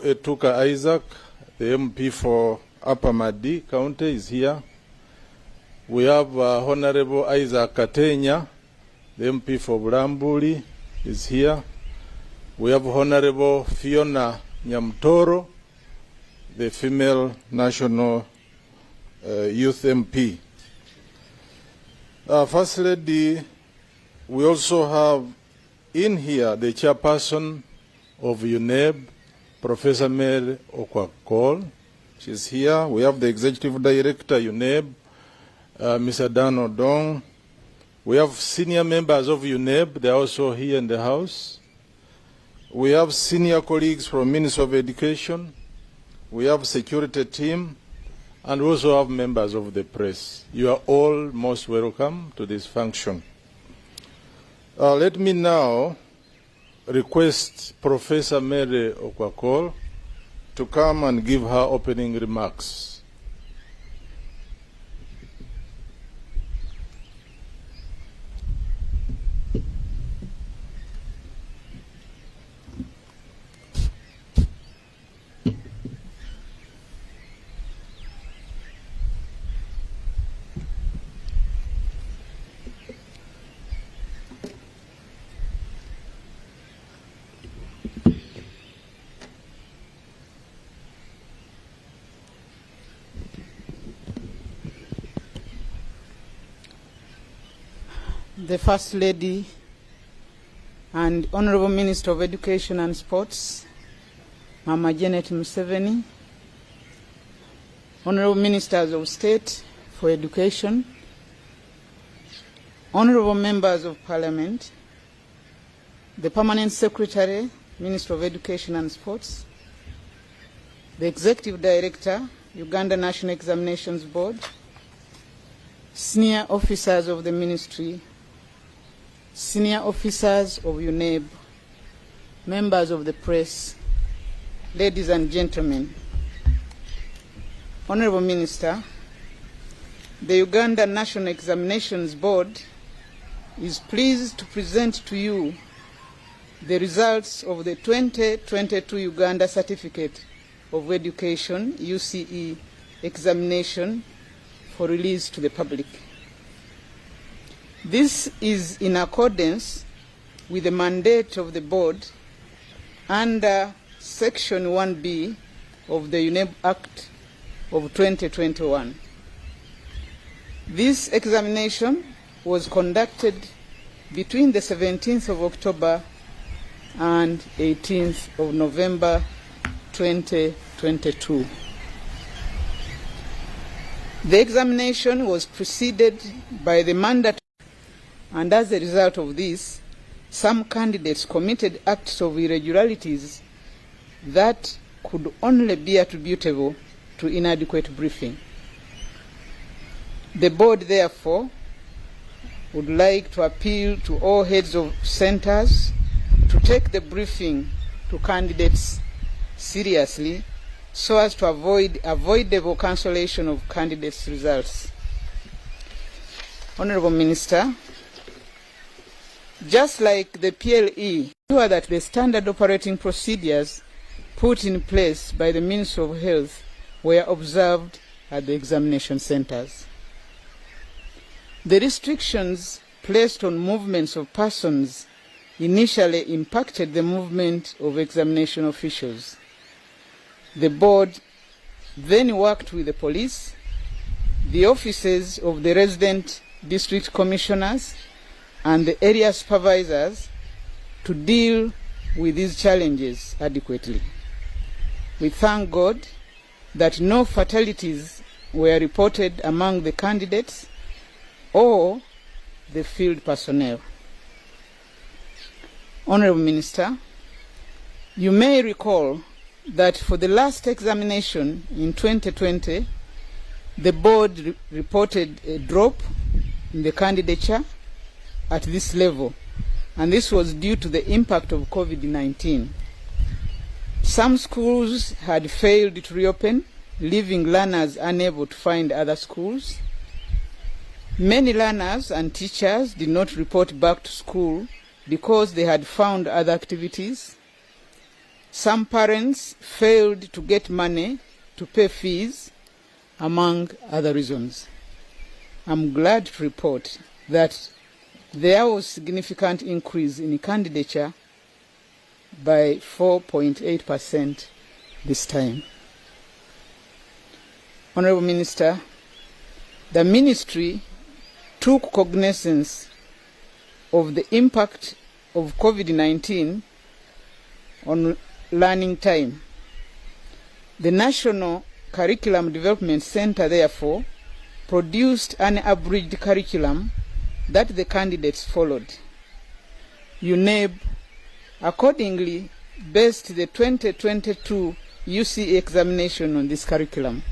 Honorable Etuka Isaac, the MP for Upper Madi County, is here. We have Honorable Isaac Katenya, the MP for Bulambuli, is here. We have Honorable Fiona Nyamtoro, the female National Youth MP. First Lady, we also have in here the chairperson of UNEB, Professor Mary Okwakol. She's here. We have the Executive Director, UNEB, Mr. Dan Odong. We have senior members of UNEB. They're also here in the house. We have senior colleagues from Ministry of Education. We have security team. And we also have members of the press. You are all most welcome to this function. Let me now request Professor Mary Okwakol to come and give her opening remarks. The First Lady and Honorable Minister of Education and Sports, Mama Janet Museveni, Honorable Ministers of State for Education, Honorable Members of Parliament, the Permanent Secretary, Minister of Education and Sports, the Executive Director, Uganda National Examinations Board, senior officers of the Ministry, senior officers of UNEB, members of the press, ladies and gentlemen. Honorable Minister, the Uganda National Examinations Board is pleased to present to you the results of the 2022 Uganda Certificate of Education, UCE, examination for release to the public. This is in accordance with the mandate of the board under Section 1B of the UNEB Act of 2021. This examination was conducted between the 17th of October and 18th of November 2022. The examination was preceded by the mandatory, and as a result of this, some candidates committed acts of irregularities that could only be attributable to inadequate briefing. The board, therefore, would like to appeal to all heads of centers to take the briefing to candidates seriously so as to avoid avoidable cancellation of candidates' results. Honorable Minister, just like the PLE, ensure that the standard operating procedures put in place by the Ministry of Health were observed at the examination centers. The restrictions placed on movements of persons initially impacted the movement of examination officials. The board then worked with the police, the offices of the resident district commissioners, and the area supervisors to deal with these challenges adequately. We thank God that no fatalities were reported among the candidates or the field personnel. Honorable Minister, you may recall that for the last examination in 2020, the board reported a drop in the candidature at this level, and this was due to the impact of COVID-19. Some schools had failed to reopen, leaving learners unable to find other schools. Many learners and teachers did not report back to school because they had found other activities. Some parents failed to get money to pay fees, among other reasons. I'm glad to report that there was significant increase in candidature by 4.8% this time. Honorable Minister, the Ministry took cognizance of the impact of COVID-19 on learning time. The National Curriculum Development Center, therefore, produced an abridged curriculum that the candidates followed. UNEB accordingly based the 2022 UCE examination on this curriculum.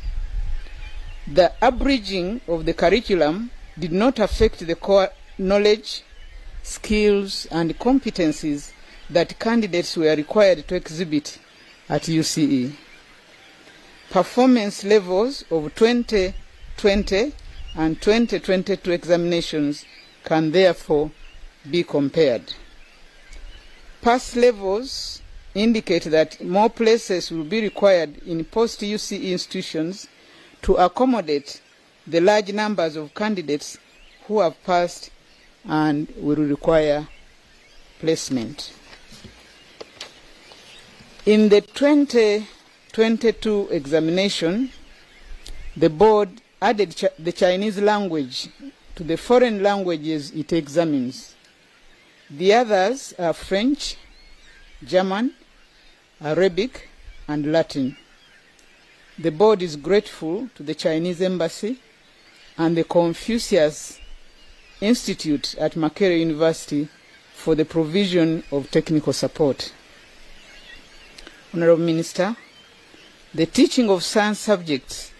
The abridging of the curriculum did not affect the core knowledge, skills, and competencies that candidates were required to exhibit at UCE. Performance levels of 2020 and 2022 examinations can therefore be compared. Pass levels indicate that more places will be required in post-UCE institutions to accommodate the large numbers of candidates who have passed and will require placement. In the 2022 examination, the board added the Chinese language to the foreign languages it examines. The others are French, German, Arabic, and Latin. The board is grateful to the Chinese Embassy and the Confucius Institute at Makerere University for the provision of technical support. Honorable Minister, the teaching of science subjects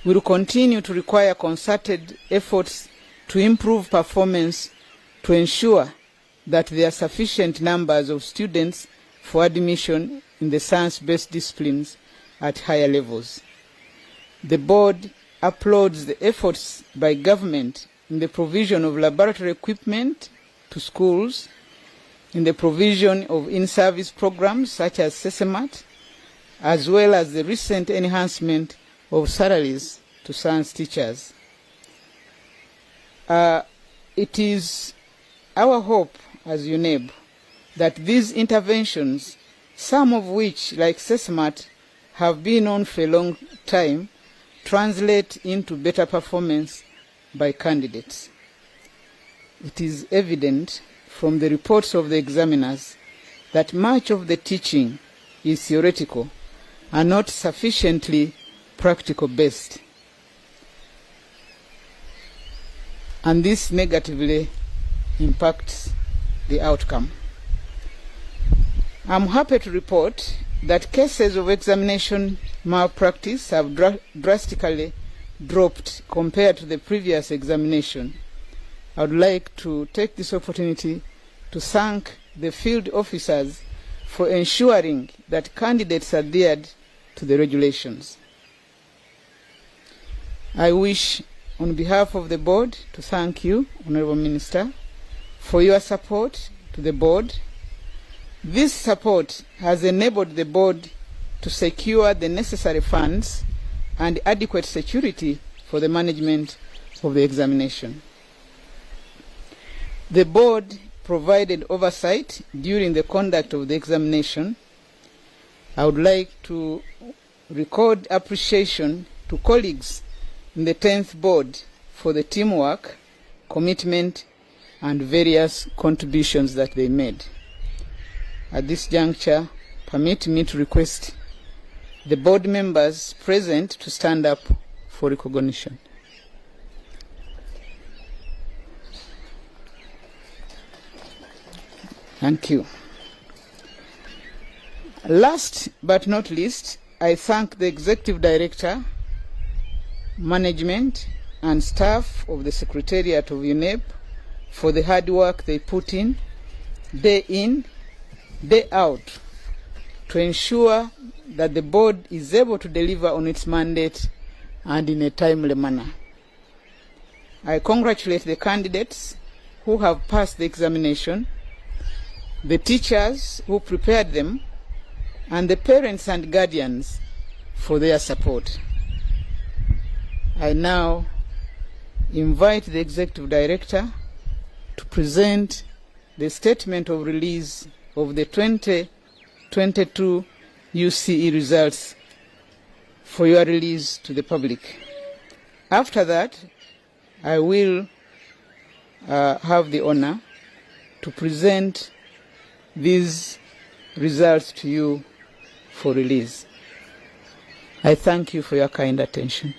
will continue to require concerted efforts to improve performance to ensure that there are sufficient numbers of students for admission in the science-based disciplines at higher levels. The board applauds the efforts by government in the provision of laboratory equipment to schools, in the provision of in-service programs such as SESEMAT, as well as the recent enhancement of salaries to science teachers. It is our hope as UNEB that these interventions, some of which, like SESEMAT, have been on for a long time, translate into better performance by candidates. It is evident from the reports of the examiners that much of the teaching is theoretical and not sufficiently practical based. And this negatively impacts the outcome. I'm happy to report that cases of examination malpractice have drastically dropped compared to the previous examination. I would like to take this opportunity to thank the field officers for ensuring that candidates adhered to the regulations. I wish, on behalf of the board, to thank you, Honorable Minister, for your support to the board. This support has enabled the board to secure the necessary funds and adequate security for the management of the examination. The board provided oversight during the conduct of the examination. I would like to record appreciation to colleagues in the 10th board for the teamwork, commitment, and various contributions that they made. At this juncture, permit me to request the board members present to stand up for recognition. Thank you. Last but not least, I thank the Executive Director, management, and staff of the Secretariat of UNEB for the hard work they put in, day out, to ensure that the board is able to deliver on its mandate and in a timely manner. I congratulate the candidates who have passed the examination, the teachers who prepared them, and the parents and guardians for their support. I now invite the Executive Director to present the statement of release of the 2022 UCE results for your release to the public. After that, I will have the honor to present these results to you for release. I thank you for your kind attention.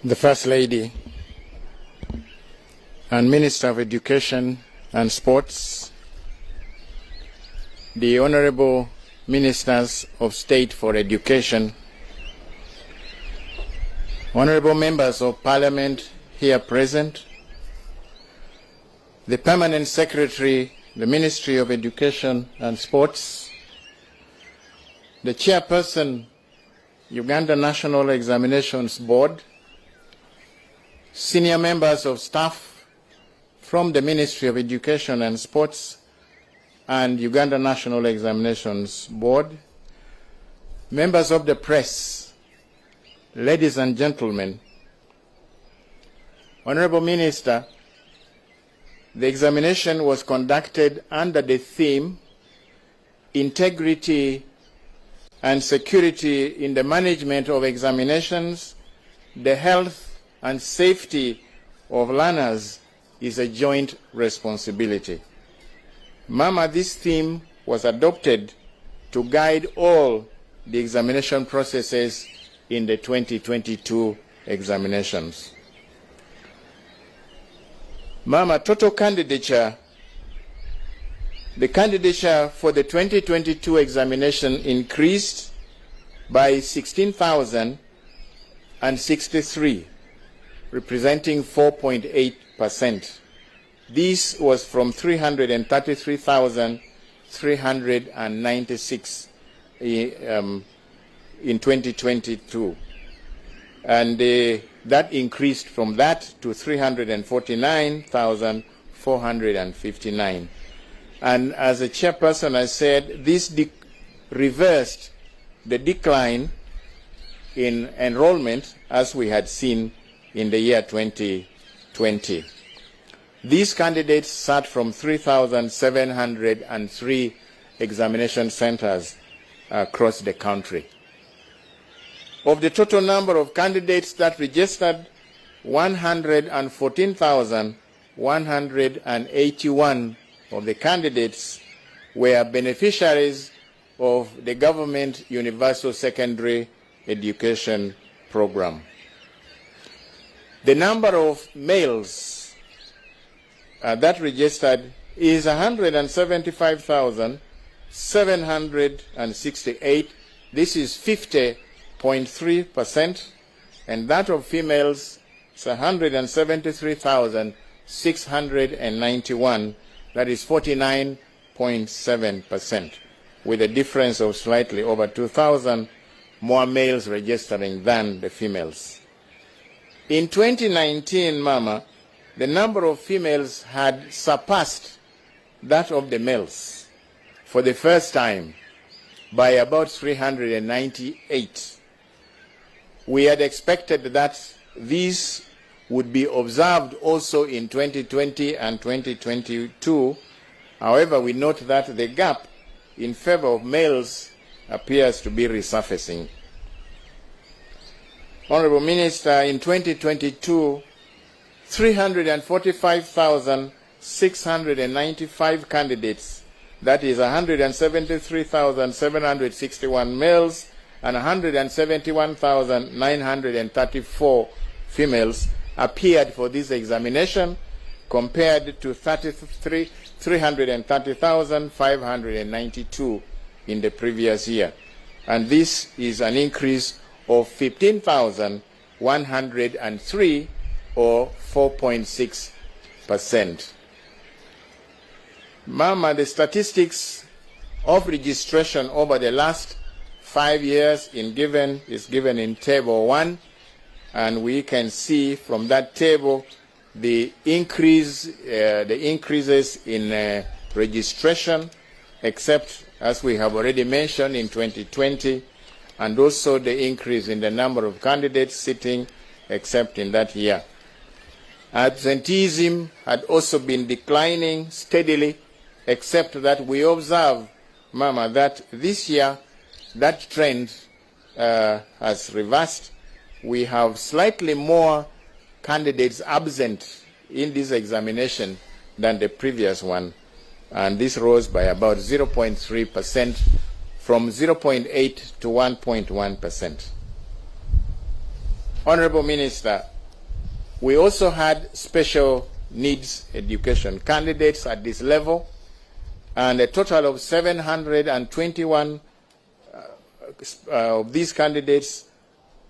The First Lady and Minister of Education and Sports, the Honorable Ministers of State for Education, Honorable Members of Parliament here present, the Permanent Secretary, the Ministry of Education and Sports, the Chairperson, Uganda National Examinations Board, senior members of staff from the Ministry of Education and Sports and Uganda National Examinations Board, members of the press, ladies and gentlemen, Honorable Minister, the examination was conducted under the theme Integrity and Security in the Management of Examinations, the Health and Safety of Learners is a joint responsibility. Mama, this theme was adopted to guide all the examination processes in the 2022 examinations. Mama, total candidature, the candidature for the 2022 examination increased by 16,063. Representing 4.8%. This was from 333,396 in 2022. And that increased from that to 349,459. And as a chairperson, I said this reversed the decline in enrollment as we had seen in the year 2020. These candidates sat from 3,703 examination centers across the country. Of the total number of candidates that registered, 114,181 of the candidates were beneficiaries of the Government Universal Secondary Education Program. The number of males that registered is 175,768. This is 50.3%, and that of females is 173,691. That is 49.7%, with a difference of slightly over 2,000 more males registering than the females. In 2019, Mama, the number of females had surpassed that of the males for the first time by about 398. We had expected that these would be observed also in 2020 and 2022. However, we note that the gap in favor of males appears to be resurfacing. Honorable Minister, in 2022, 345,695 candidates, that is 173,761 males and 171,934 females, appeared for this examination, compared to 330,592 in the previous year. And this is an increase of 15,103 or 4.6%. Mama, the statistics of registration over the last 5 years is given in Table 1, and we can see from that table the increases in registration, except, as we have already mentioned, in 2020, and also the increase in the number of candidates sitting, except in that year. Absenteeism had also been declining steadily, except that we observe, Mama, that this year that trend has reversed. We have slightly more candidates absent in this examination than the previous one, and this rose by about 0.3% from 0.8 to 1.1%. Honorable Minister, we also had special needs education candidates at this level, and a total of 721 of these candidates,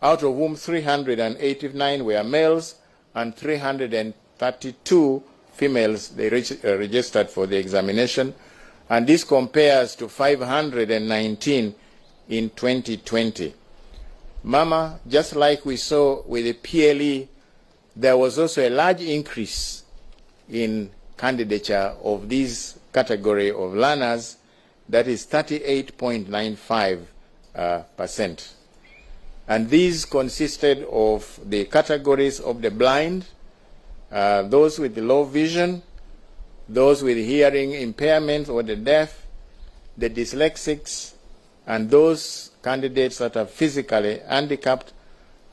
out of whom 389 were males and 332 females, they registered for the examination, and this compares to 519 in 2020. Mama, just like we saw with the PLE, there was also a large increase in candidature of this category of learners, that is 38.95%. And these consisted of the categories of the blind, those with low vision, those with hearing impairment or the deaf, the dyslexics, and those candidates that are physically handicapped.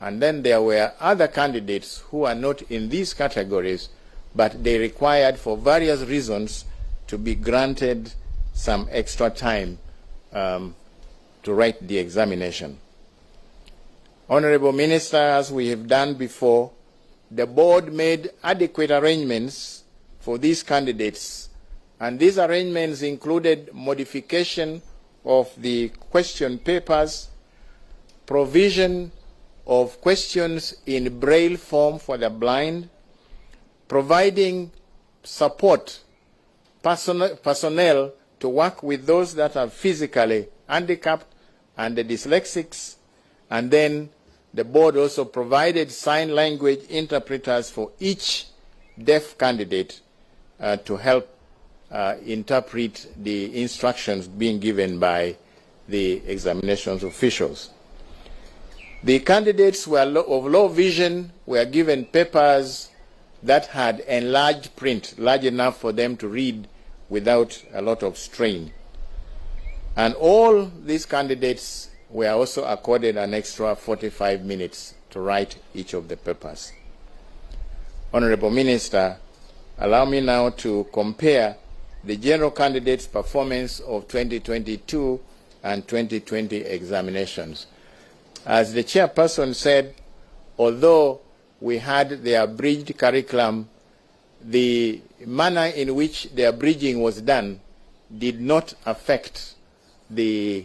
And then there were other candidates who are not in these categories, but they required, for various reasons, to be granted some extra time to write the examination. Honorable Minister, as we have done before, the board made adequate arrangements for these candidates, and these arrangements included modification of the question papers, provision of questions in Braille form for the blind, providing support personnel to work with those that are physically handicapped and the dyslexics, and then the board also provided sign language interpreters for each deaf candidate to help interpret the instructions being given by the examinations officials. The candidates who are of low vision were given papers that had enlarged print, large enough for them to read without a lot of strain. And all these candidates were also accorded an extra 45 minutes to write each of the papers. Honorable Minister, allow me now to compare the general candidates' performance of 2022 and 2020 examinations. As the chairperson said, although we had the abridged curriculum, the manner in which the abridging was done did not affect the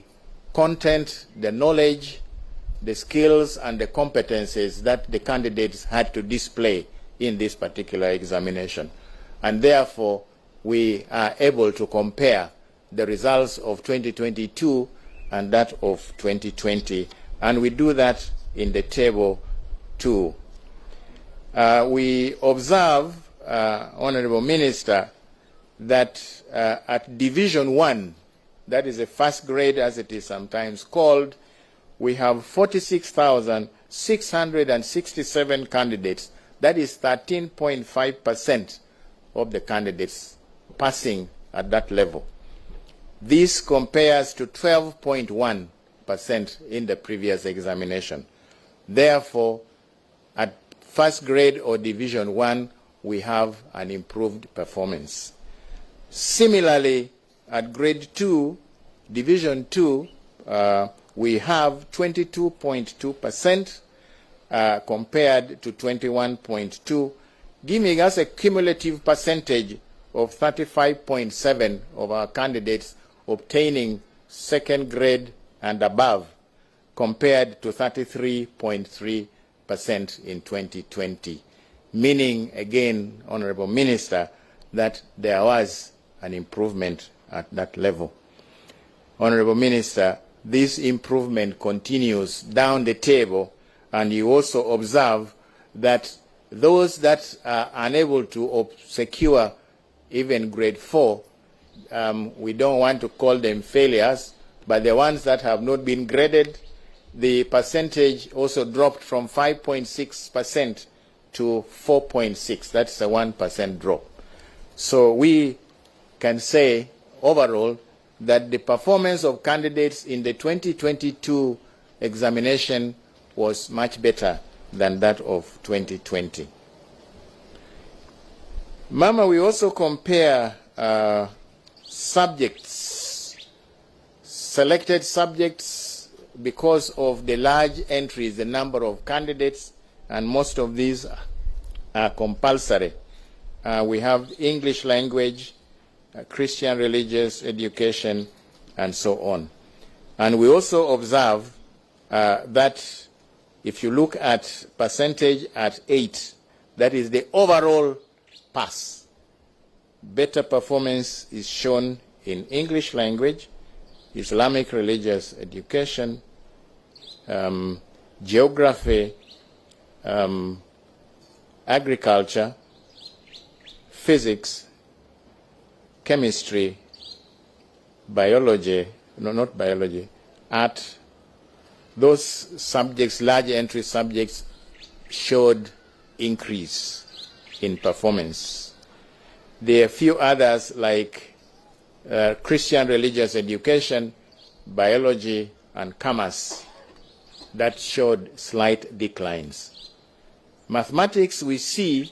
content, the knowledge, the skills, and the competencies that the candidates had to display in this particular examination. And therefore, we are able to compare the results of 2022 and that of 2020, and we do that in the table 2. We observe, Honorable Minister, that at Division 1, that is the first grade as it is sometimes called, we have 46,667 candidates. That is 13.5% of the candidates passing at that level. This compares to 12.1% in the previous examination. Therefore, at first grade or Division 1, we have an improved performance. Similarly, at grade 2, Division 2, we have 22.2% compared to 21.2%, giving us a cumulative percentage of 35.7 of our candidates obtaining second grade and above, compared to 33.3% in 2020, meaning, again, Honorable Minister, that there was an improvement at that level. Honorable Minister, this improvement continues down the table, and you also observe that those that are unable to secure even grade 4, we don't want to call them failures, but the ones that have not been graded, the percentage also dropped from 5.6% to 4.6%. That's a 1% drop. So we can say overall that the performance of candidates in the 2022 examination was much better than that of 2020. Mama, we also compare subjects, selected subjects, because of the large entries, the number of candidates, and most of these are compulsory. We have English language, Christian religious education, and so on. And we also observe that if you look at percentage at 8, that is the overall pass. Better performance is shown in English language, Islamic religious education, geography, agriculture, physics, chemistry, biology, no, not biology, art. Those subjects, large entry subjects, showed increase in performance. There are a few others like Christian religious education, biology, and commerce that showed slight declines. Mathematics, we see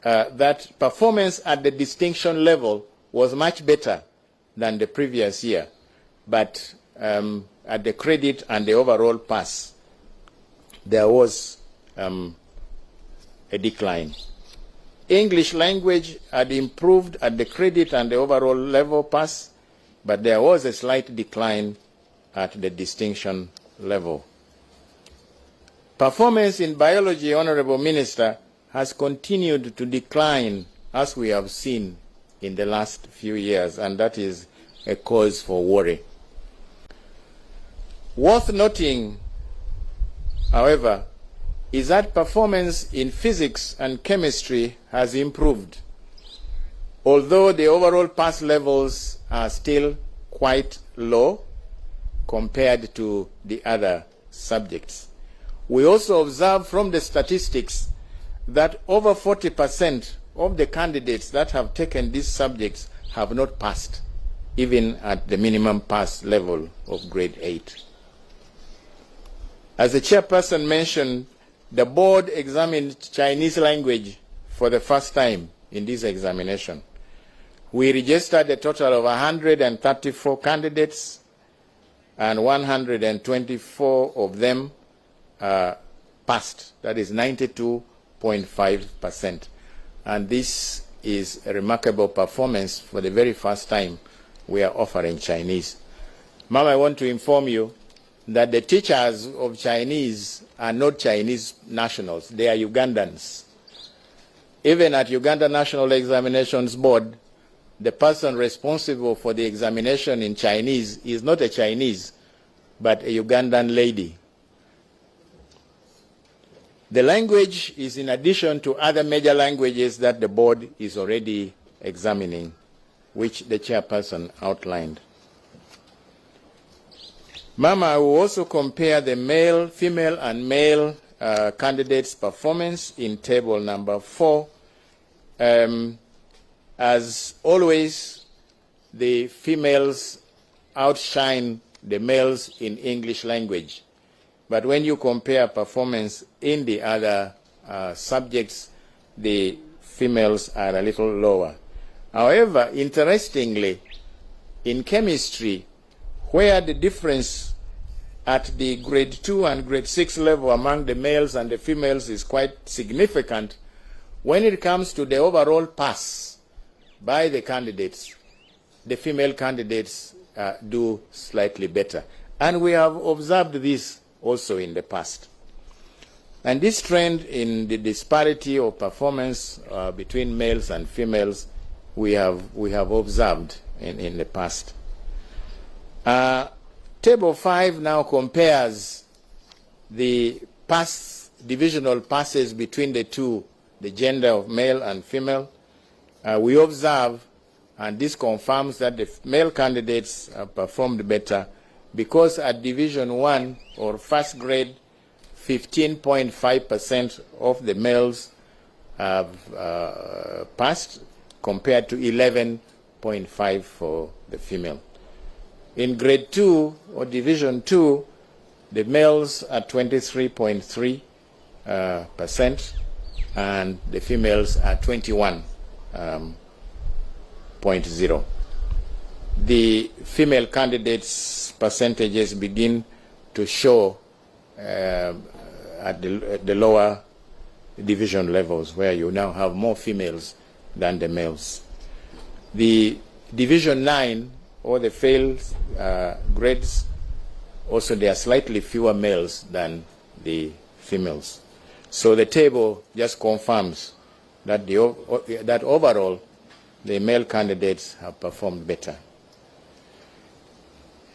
that performance at the distinction level was much better than the previous year, but at the credit and the overall pass, there was a decline. English language had improved at the credit and the overall level pass, but there was a slight decline at the distinction level. Performance in biology, Honorable Minister, has continued to decline, as we have seen in the last few years, and that is a cause for worry. Worth noting, however, is that performance in physics and chemistry has improved, although the overall pass levels are still quite low compared to the other subjects. We also observe from the statistics that over 40% of the candidates that have taken these subjects have not passed, even at the minimum pass level of grade 8. As the chairperson mentioned, the board examined Chinese language for the first time in this examination. We registered a total of 134 candidates, and 124 of them passed. That is 92.5%. And this is a remarkable performance for the very first time we are offering Chinese. Ma'am, I want to inform you that the teachers of Chinese are not Chinese nationals. They are Ugandans. Even at Uganda National Examinations Board, the person responsible for the examination in Chinese is not a Chinese, but a Ugandan lady. The language is in addition to other major languages that the board is already examining, which the chairperson outlined. Mama, I will also compare the male, female, and male candidates' performance in table number 4. As always, the females outshine the males in English language. But when you compare performance in the other subjects, the females are a little lower. However, interestingly, in chemistry, where the difference at the grade 2 and grade 6 level among the males and the females is quite significant, when it comes to the overall pass, by the candidates, the female candidates do slightly better. And we have observed this also in the past. And this trend in the disparity of performance between males and females we have observed in the past. Table 5 now compares the divisional passes between the two, the gender of male and female. We observe, and this confirms that the male candidates have performed better, because at Division 1 or first grade, 15.5% of the males have passed, compared to 11.5% for the female. In grade 2 or Division 2, the males are 23.3%, and the females are 21.0%. The female candidates' percentages begin to show at the lower division levels, where you now have more females than the males. The Division 9 or the failed grades, also there are slightly fewer males than the females. So the table just confirms that that overall the male candidates have performed better.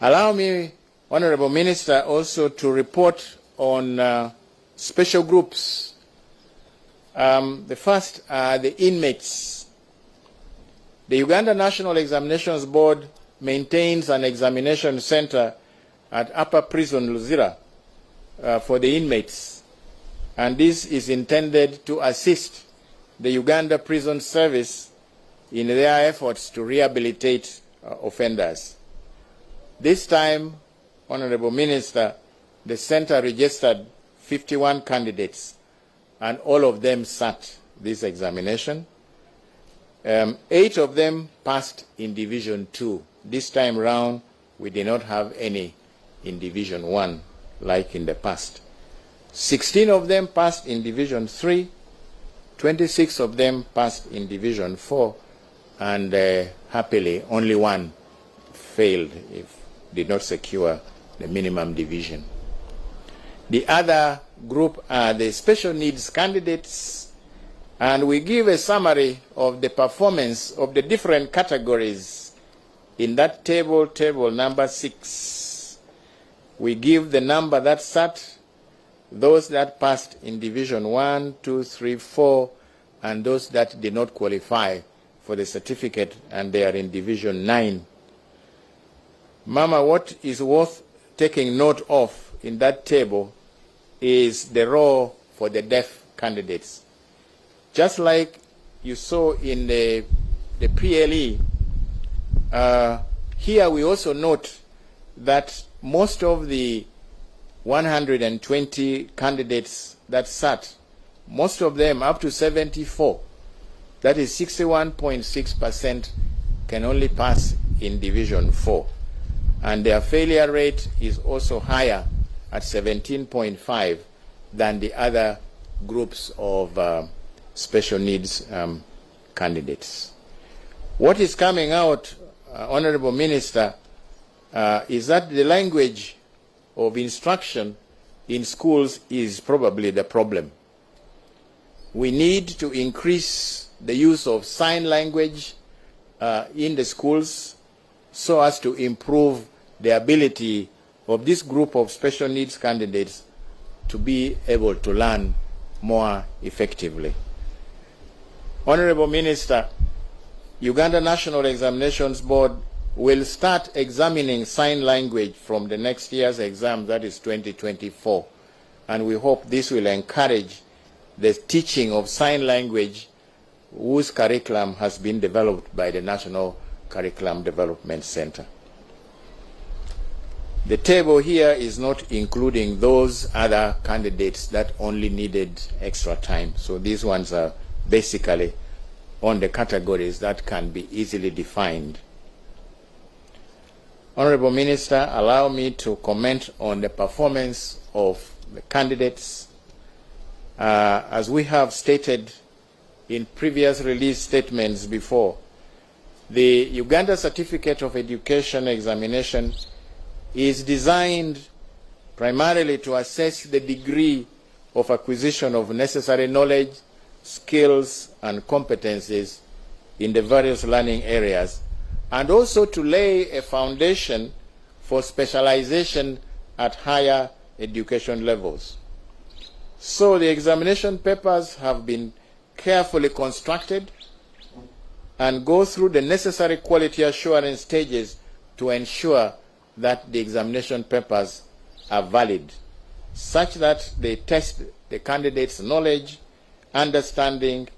Allow me, Honorable Minister, also to report on special groups. The first are the inmates. The Uganda National Examinations Board maintains an examination center at Upper Prison Luzira for the inmates, and this is intended to assist the Uganda Prison Service in their efforts to rehabilitate offenders. This time, Honorable Minister, the center registered 51 candidates, and all of them sat this examination. 8 of them passed in Division 2. This time round, we did not have any in Division 1 like in the past. 16 of them passed in Division 3, 26 of them passed in Division 4, and happily only one failed, did not secure the minimum division. The other group are the special needs candidates, and we give a summary of the performance of the different categories in that table number 6. We give the number that sat, those that passed in Division 1, 2, 3, 4, and those that did not qualify for the certificate, and they are in Division 9. Mama, what is worth taking note of in that table is the role for the deaf candidates. Just like you saw in the PLE, here we also note that most of the 120 candidates that sat, most of them, up to 74, that is 61.6%, can only pass in Division 4. And their failure rate is also higher at 17.5% than the other groups of special needs candidates. What is coming out, Honorable Minister, is that the language of instruction in schools is probably the problem. We need to increase the use of sign language in the schools so as to improve the ability of this group of special needs candidates to be able to learn more effectively. Honorable Minister, Uganda National Examinations Board will start examining sign language from the next year's exam, that is 2024, and we hope this will encourage the teaching of sign language, whose curriculum has been developed by the National Curriculum Development Center. The table here is not including those other candidates that only needed extra time. So these ones are basically on the categories that can be easily defined. Honorable Minister, allow me to comment on the performance of the candidates. As we have stated in previous release statements before, The Uganda Certificate of Education examination is designed primarily to assess the degree of acquisition of necessary knowledge, skills, and competencies in the various learning areas, and also to lay a foundation for specialization at higher education levels. So the examination papers have been carefully constructed and go through the necessary quality assurance stages to ensure that the examination papers are valid, such that they test the candidate's knowledge, understanding,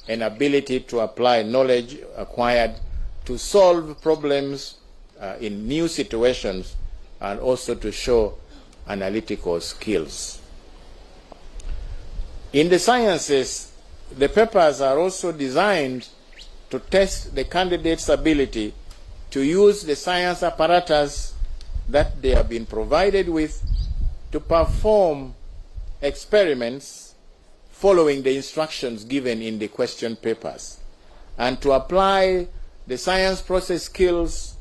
and ability to apply knowledge acquired to solve problems in new situations, and also to show analytical skills. In the sciences, the papers are also designed to test the candidate's ability to use the science apparatus that they have been provided with to perform experiments following the instructions given in the question papers, and to apply the science process skills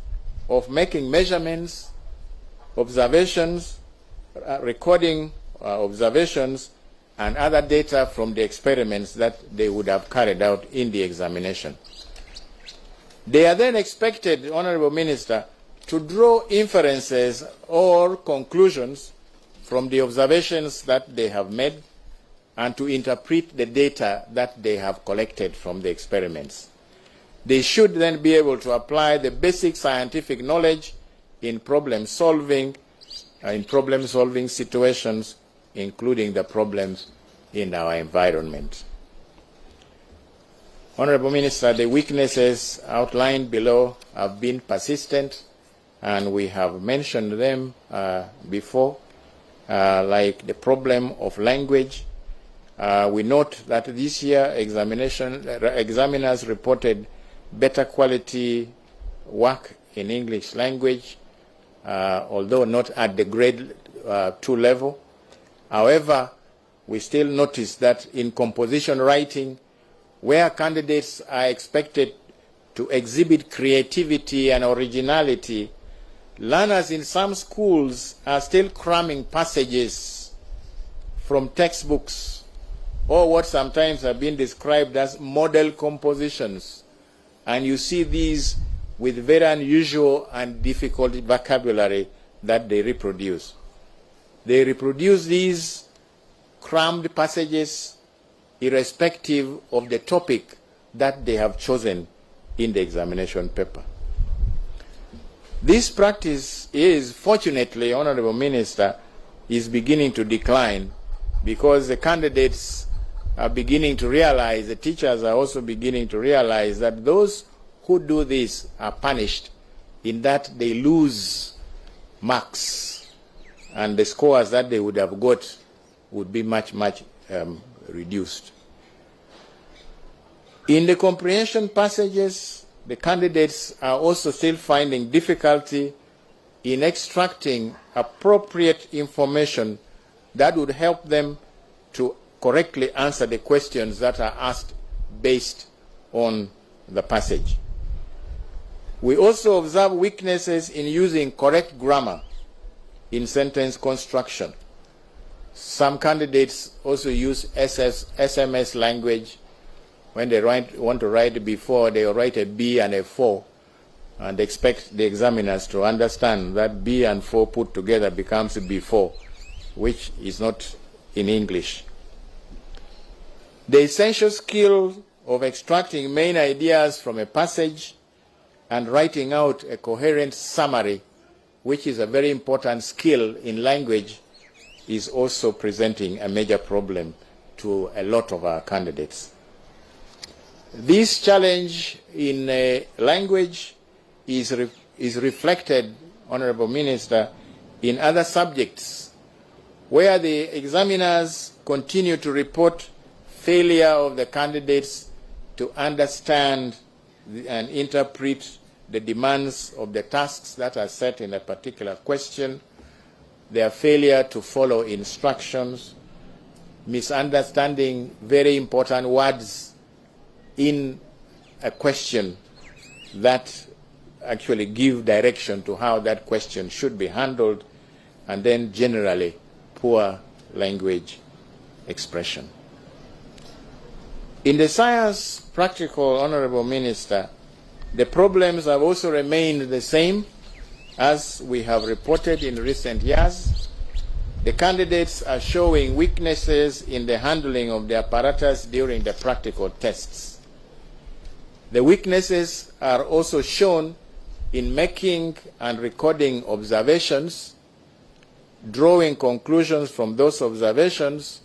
of making measurements, observations, recording observations, and other data from the experiments that they would have carried out in the examination. They are then expected, Honorable Minister, to draw inferences or conclusions from the observations that they have made and to interpret the data that they have collected from the experiments. They should then be able to apply the basic scientific knowledge in problem-solving situations, including the problems in our environment. Honorable Minister, the weaknesses outlined below have been persistent, and we have mentioned them before, like the problem of language. We note that this year examiners reported better quality work in English language, although not at the grade 2 level. However, we still notice that in composition writing, where candidates are expected to exhibit creativity and originality, learners in some schools are still cramming passages from textbooks, or what sometimes have been described as model compositions. And you see these with very unusual and difficult vocabulary that they reproduce. They reproduce these crammed passages irrespective of the topic that they have chosen in the examination paper. This practice is, fortunately, Honorable Minister, is beginning to decline, because the candidates are beginning to realize, the teachers are also beginning to realize that those who do this are punished, in that they lose marks, and the scores that they would have got would be much reduced. In the comprehension passages, the candidates are also still finding difficulty in extracting appropriate information that would help them to correctly answer the questions that are asked based on the passage. We also observe weaknesses in using correct grammar in sentence construction. Some candidates also use SMS language. When they want to write before, they write a B and a 4, and expect the examiners to understand that B and 4 put together becomes B4, which is not in English. The essential skill of extracting main ideas from a passage and writing out a coherent summary, which is a very important skill in language, is also presenting a major problem to a lot of our candidates. This challenge in language is reflected, Honorable Minister, in other subjects, where the examiners continue to report failure of the candidates to understand and interpret the demands of the tasks that are set in a particular question, their failure to follow instructions, misunderstanding very important words in a question, that actually give direction to how that question should be handled, and then generally poor language expression. In the science practical, Honorable Minister, the problems have also remained the same as we have reported in recent years. The candidates are showing weaknesses in the handling of the apparatus during the practical tests. The weaknesses are also shown in making and recording observations, drawing conclusions from those observations,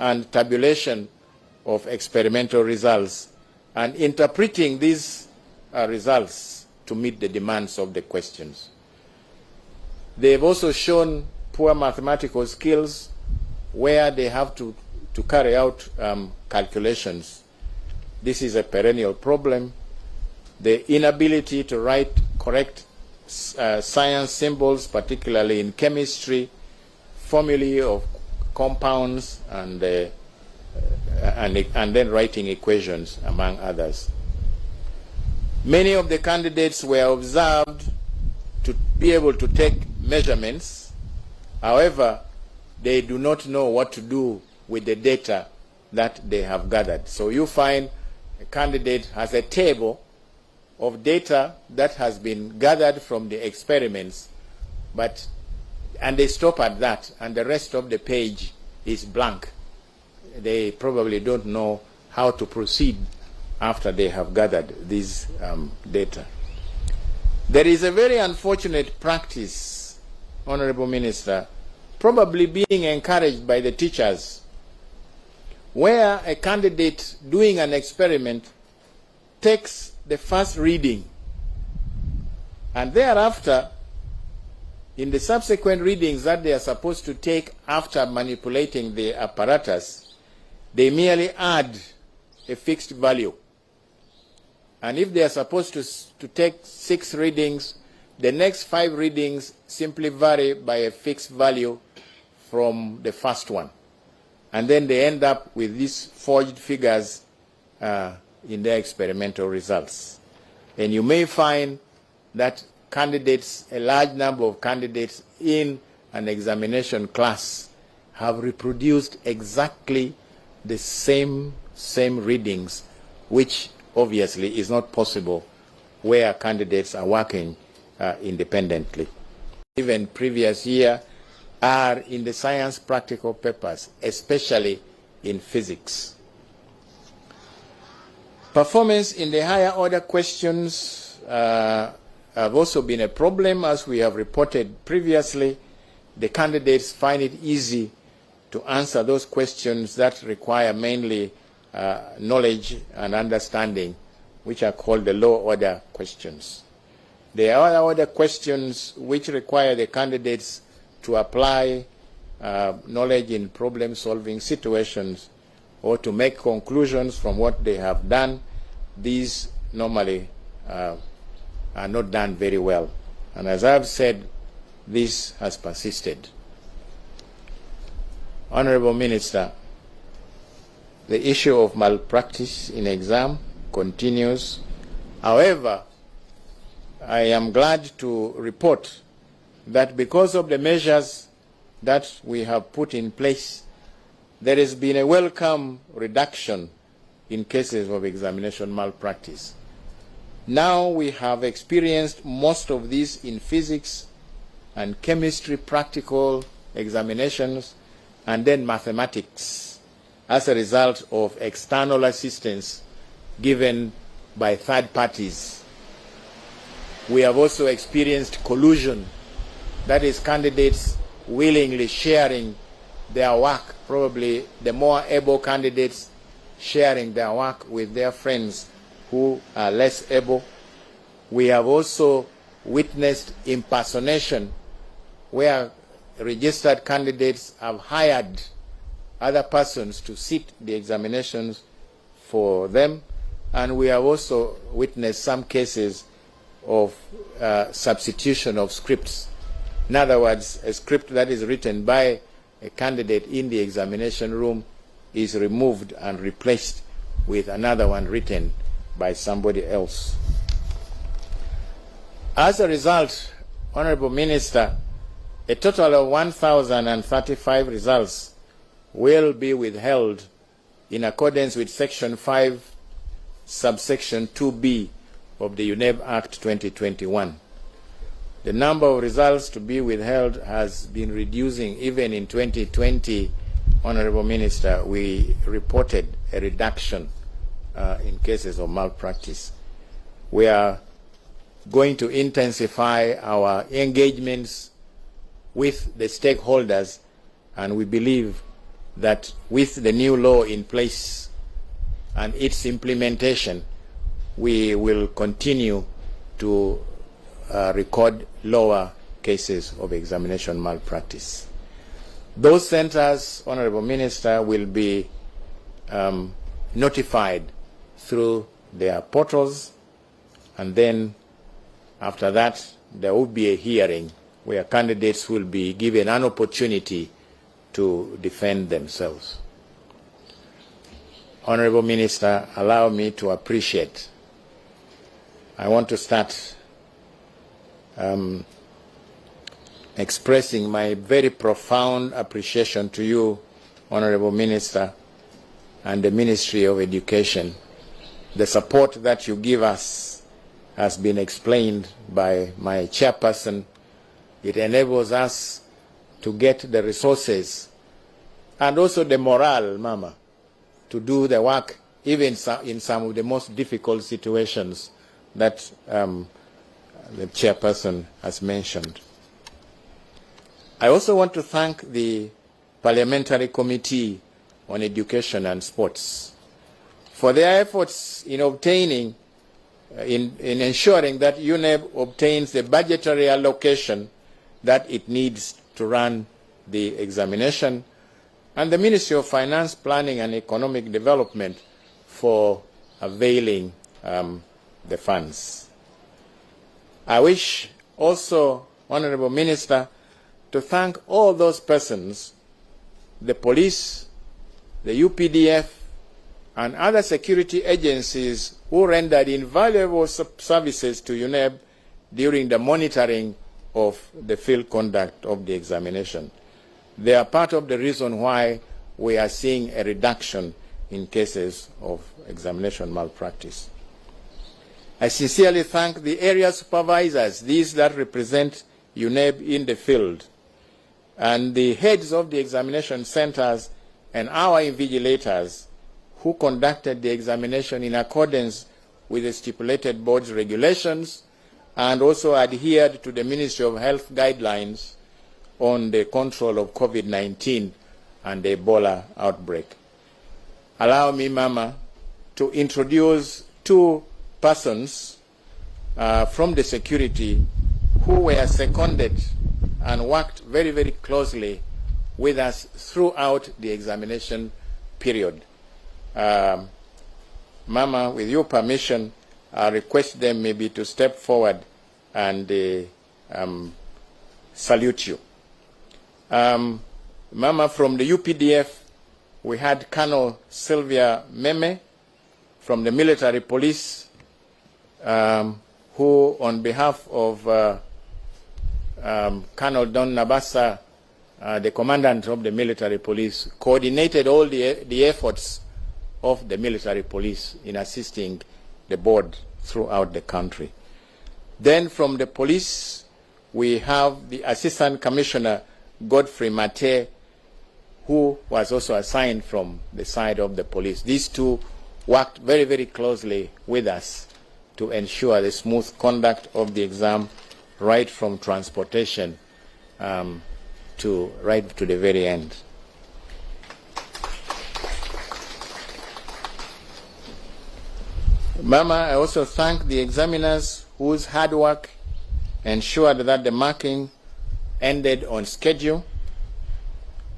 and tabulation of experimental results, and interpreting these results to meet the demands of the questions. They have also shown poor mathematical skills where they have to carry out calculations. This is a perennial problem. The inability to write correct science symbols, particularly in chemistry, formulae of compounds, and then writing equations, among others. Many of the candidates were observed to be able to take measurements. However, they do not know what to do with the data that they have gathered. So you find a candidate has a table of data that has been gathered from the experiments, and they stop at that, and the rest of the page is blank. They probably don't know how to proceed after they have gathered these data. There is a very unfortunate practice, Honorable Minister, probably being encouraged by the teachers, where a candidate doing an experiment takes the first reading, and thereafter, in the subsequent readings that they are supposed to take after manipulating the apparatus, they merely add a fixed value. And if they are supposed to take 6 readings, the next 5 readings simply vary by a fixed value from the first one. And then they end up with these forged figures in their experimental results. And you may find that candidates, a large number of candidates in an examination class, have reproduced exactly the same readings, which obviously is not possible where candidates are working independently. Even previous year are in the science practical papers, especially in physics. Performance in the higher order questions have also been a problem, as we have reported previously. The candidates find it easy to answer those questions that require mainly knowledge and understanding, which are called the low order questions. The higher order questions, which require the candidates to apply knowledge in problem-solving situations or to make conclusions from what they have done, these normally are not done very well. And as I've said, this has persisted. Honorable Minister, the issue of malpractice in exam continues. However, I am glad to report that because of the measures that we have put in place, there has been a welcome reduction in cases of examination malpractice. Now we have experienced most of these in physics and chemistry practical examinations, and then mathematics, as a result of external assistance given by third parties. We have also experienced collusion, that is, candidates willingly sharing their work, probably the more able candidates sharing their work with their friends who are less able. We have also witnessed impersonation, where registered candidates have hired other persons to sit the examinations for them, and we have also witnessed some cases of substitution of scripts. In other words, a script that is written by a candidate in the examination room is removed and replaced with another one written by somebody else. As a result, Honorable Minister, a total of 1,035 results will be withheld in accordance with Section 5, subsection 2B of the UNEB Act 2021. The number of results to be withheld has been reducing. Even in 2020, Honorable Minister, we reported a reduction in cases of malpractice. We are going to intensify our engagements with the stakeholders, and we believe that with the new law in place and its implementation, we will continue to record lower cases of examination malpractice. Those centers, Honorable Minister, will be notified through their portals, and then after that there will be a hearing where candidates will be given an opportunity to defend themselves. Honorable Minister, allow me to appreciate. I want to start expressing my very profound appreciation to you, Honorable Minister, and the Ministry of Education. The support that you give us has been explained by my chairperson. It enables us to get the resources and also the morale, Mama, to do the work even in some of the most difficult situations that the chairperson has mentioned. I also want to thank the Parliamentary Committee on Education and Sports for their efforts in obtaining, in ensuring that UNEB obtains the budgetary allocation that it needs to run the examination, and the Ministry of Finance, Planning and Economic Development for availing the funds. I wish also, Honorable Minister, to thank all those persons, the police, the UPDF, and other security agencies who rendered invaluable services to UNEB during the monitoring of the field conduct of the examination. They are part of the reason why we are seeing a reduction in cases of examination malpractice. I sincerely thank the area supervisors, these that represent UNEB in the field, and the heads of the examination centers and our invigilators who conducted the examination in accordance with the stipulated board's regulations and also adhered to the Ministry of Health guidelines on the control of COVID-19 and the Ebola outbreak. Allow me, Mama, to introduce two persons from the security who were seconded and worked very, very closely with us throughout the examination period. Mama, with your permission, I request them maybe to step forward and salute you. Mama, from the UPDF, we had Colonel Sylvia Meme from the military police, who on behalf of Colonel Don Nabassa, the commandant of the military police, coordinated all the efforts of the military police in assisting the board throughout the country. Then from the police, we have the Assistant Commissioner Godfrey Mate, who was also assigned from the side of the police. These two worked very, very closely with us to ensure the smooth conduct of the exam, right from transportation right to the very end. Mama, I also thank the examiners whose hard work ensured that the marking ended on schedule.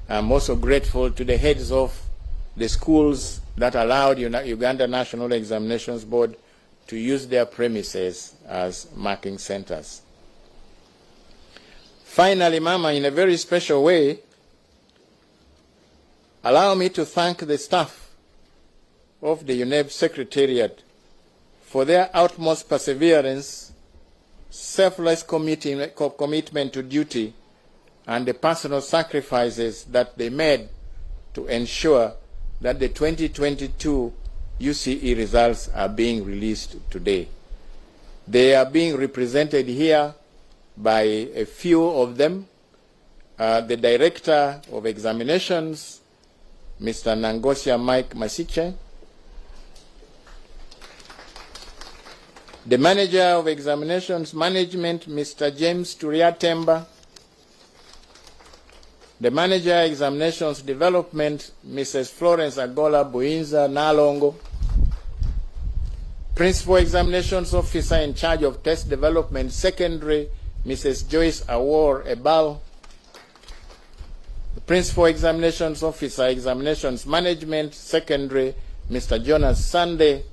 I'm also grateful to the heads of the schools that allowed Uganda National Examinations Board to use their premises as marking centers. Finally, Mama, in a very special way, allow me to thank the staff of the UNEB Secretariat for their utmost perseverance selfless commitment to duty, and the personal sacrifices that they made to ensure that the 2022 UCE results are being released today. They are being represented here by a few of them. The Director of Examinations, Mr. Nangosia Mike Masiche, the Manager of Examinations Management, Mr. James Turiatemba, the Manager of Examinations Development, Mrs. Florence Agola Buinza Nalongo, Principal Examinations Officer in charge of Test Development Secondary, Mrs. Joyce Awor Ebal, the Principal Examinations Officer, Examinations Management Secondary, Mr. Jonas Sunday,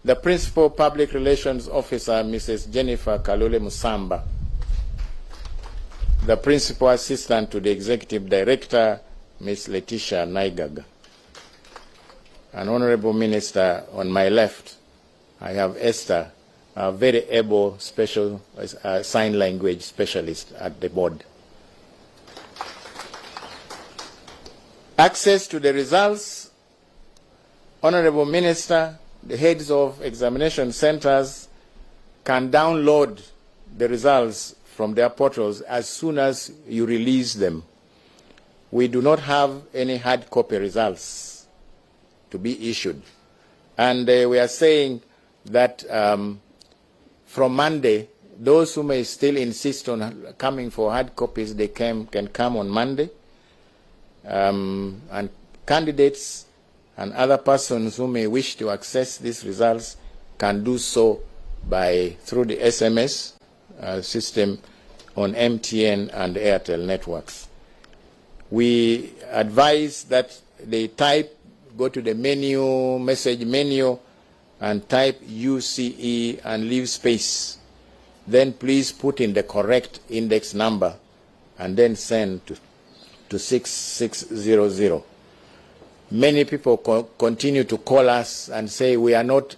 the Principal Public Relations Officer, Mrs. Jennifer Kalule Musamba, the Principal Assistant to the Executive Director, Ms. Letitia Naigaga. An Honorable Minister on my left, I have Esther, a very able special sign language specialist at the board. Access to the results, Honorable Minister, the heads of examination centers can download the results from their portals as soon as you release them. We do not have any hard copy results to be issued. And we are saying that from Monday, those who may still insist on coming for hard copies, they can come on Monday. And candidates and other persons who may wish to access these results can do so through the SMS system on MTN and Airtel networks. We advise that they go to the message menu, and type UCE and leave space. Then please put in the correct index number and then send to 6600. Many people continue to call us and say we are not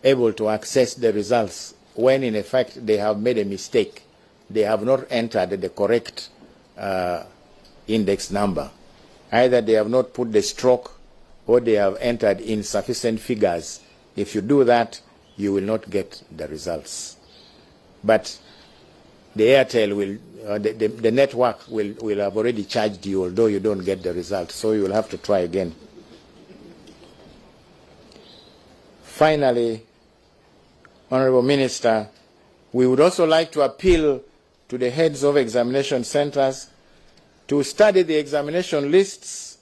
able to access the results, when in effect they have made a mistake. They have not entered the correct index number. Either they have not put the stroke or they have entered insufficient figures. If you do that, you will not get the results. But the Airtel will, the network will have already charged you, although you don't get the result, so you will have to try again. Finally, Honorable Minister, we would also like to appeal to the heads of examination centers to study the examination lists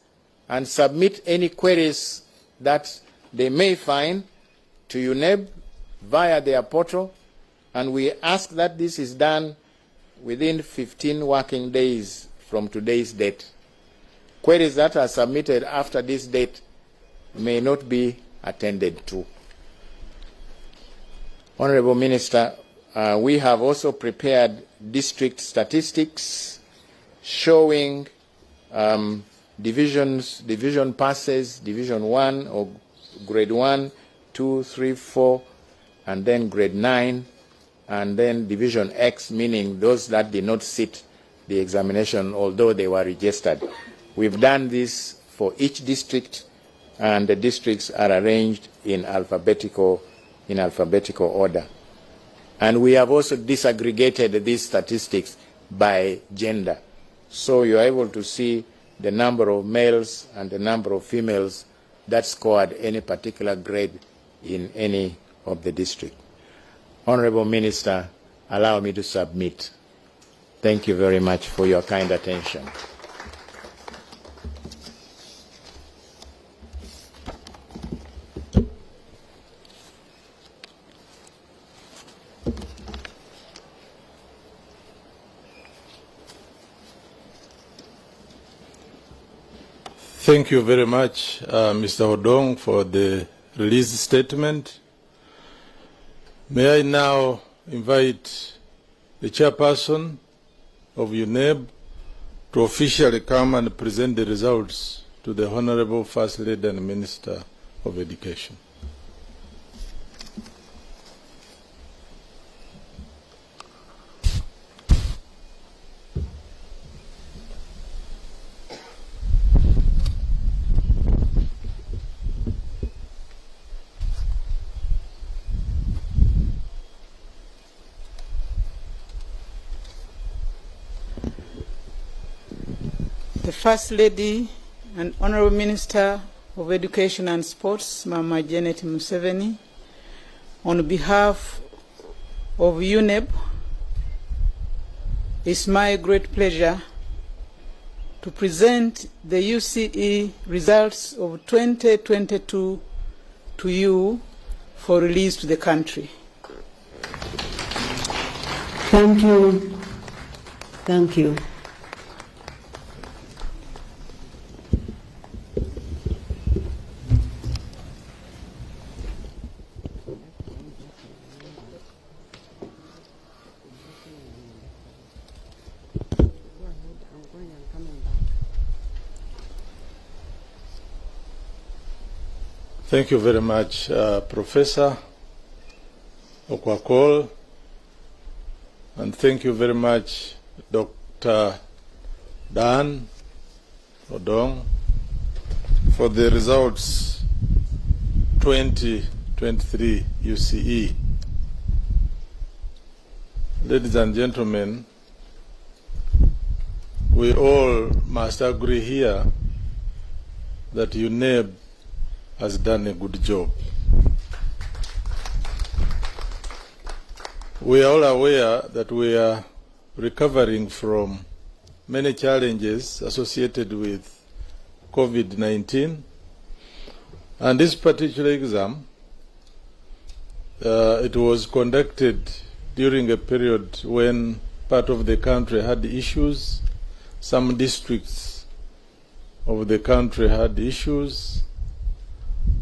and submit any queries that they may find to UNEB via their portal, and we ask that this is done within 15 working days from today's date. Queries that are submitted after this date may not be attended to. Honorable Minister, we have also prepared district statistics showing division passes, Division 1 or Grade 1, 2, 3, 4, and then Grade 9, and then Division X, meaning those that did not sit the examination although they were registered. We've done this for each district, and the districts are arranged in alphabetical order. And we have also disaggregated these statistics by gender. So you're able to see the number of males and the number of females that scored any particular grade in any of the districts. Honorable Minister, allow me to submit. Thank you very much for your kind attention. Thank you very much, Mr. Odong, for the release statement. May I now invite the chairperson of UNEB to officially come and present the results to the Honorable First Lady and Minister of Education. the First Lady and Honorable Minister of Education and Sports, Mama Janet Museveni, on behalf of UNEB, it's my great pleasure to present the UCE results of 2022 to you for release to the country. Thank you. Thank you. Thank you very much, Professor Okwakol, and thank you very much, Dr. Dan Odong, for the results 2023 UCE. Ladies and gentlemen, we all must agree here that UNEB has done a good job. We are all aware that we are recovering from many challenges associated with COVID-19, and this particular exam, it was conducted during a period when part of the country had issues, some districts of the country had issues.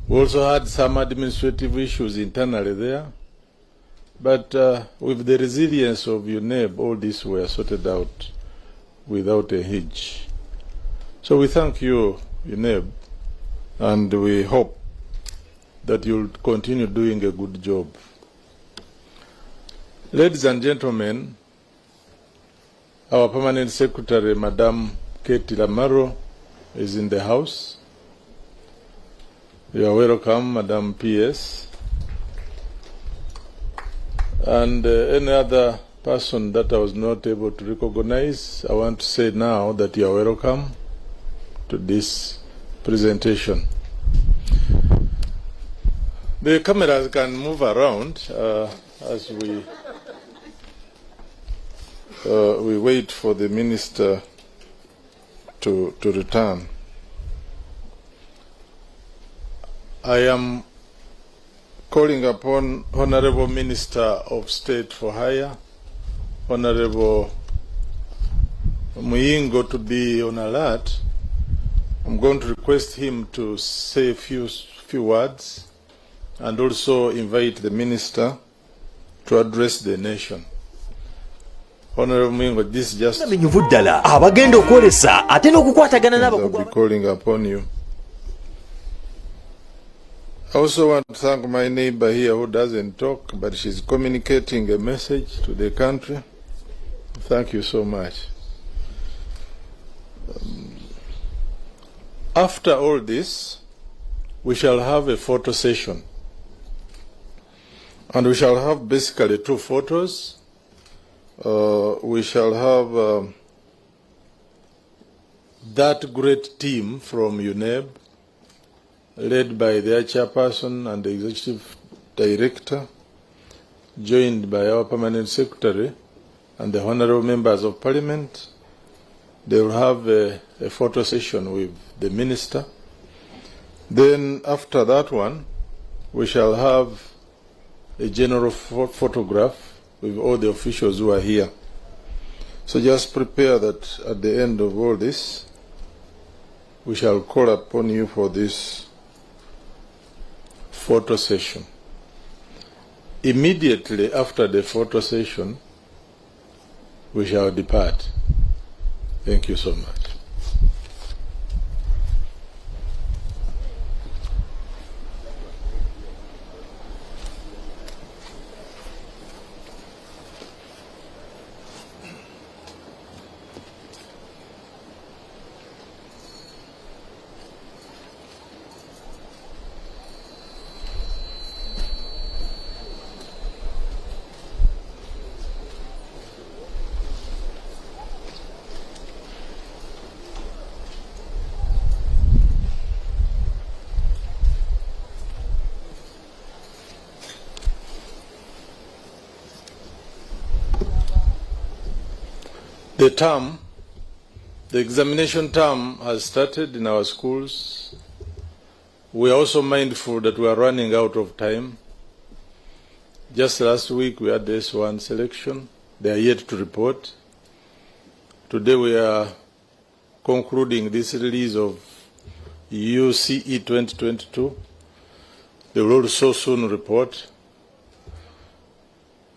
We also had some administrative issues internally there, but with the resilience of UNEB, all these were sorted out without a hitch. So we thank you, UNEB, and we hope that you'll continue doing a good job. Ladies and gentlemen, our Permanent Secretary, Madam Katie Lamaro, is in the house. You are welcome, Madam PS. And any other person that I was not able to recognize, I want to say now that you are welcome to this presentation. The cameras can move around as we wait for the minister to return. I am calling upon Honorable Minister of State for Hire, Honorable Muyingo, to be on alert. I'm going to request him to say a few words and also invite the minister to address the nation. Honorable Muyingo, this is just... I'll be calling upon you. I also want to thank my neighbor here who doesn't talk, but she's communicating a message to the country. Thank you so much. After all this, we shall have a photo session. And we shall have basically 2 photos. We shall have that great team from UNEB, led by their chairperson and the executive director, joined by our permanent secretary and the honorable members of parliament. They will have a photo session with the minister. Then after that one, we shall have a general photograph with all the officials who are here. So just prepare that at the end of all this, we shall call upon you for this photo session. Immediately after the photo session, we shall depart. Thank you so much. The examination term has started in our schools. We are also mindful that we are running out of time. Just last week we had the S.1 selection. They are yet to report. Today we are concluding this release of UCE 2022. They will also soon report.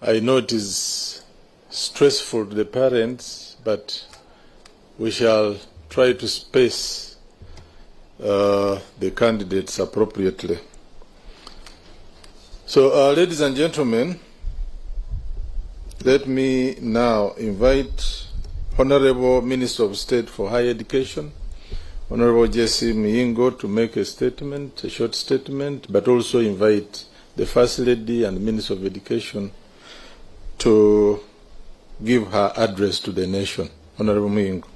I know it is stressful to the parents, but we shall try to space the candidates appropriately. So, ladies and gentlemen, let me now invite Honorable Minister of State for Higher Education, Honorable Jesse Miyingo, to make a statement, a short statement, but also invite the First Lady and Minister of Education to give her address to the nation. Honorable Miyingo.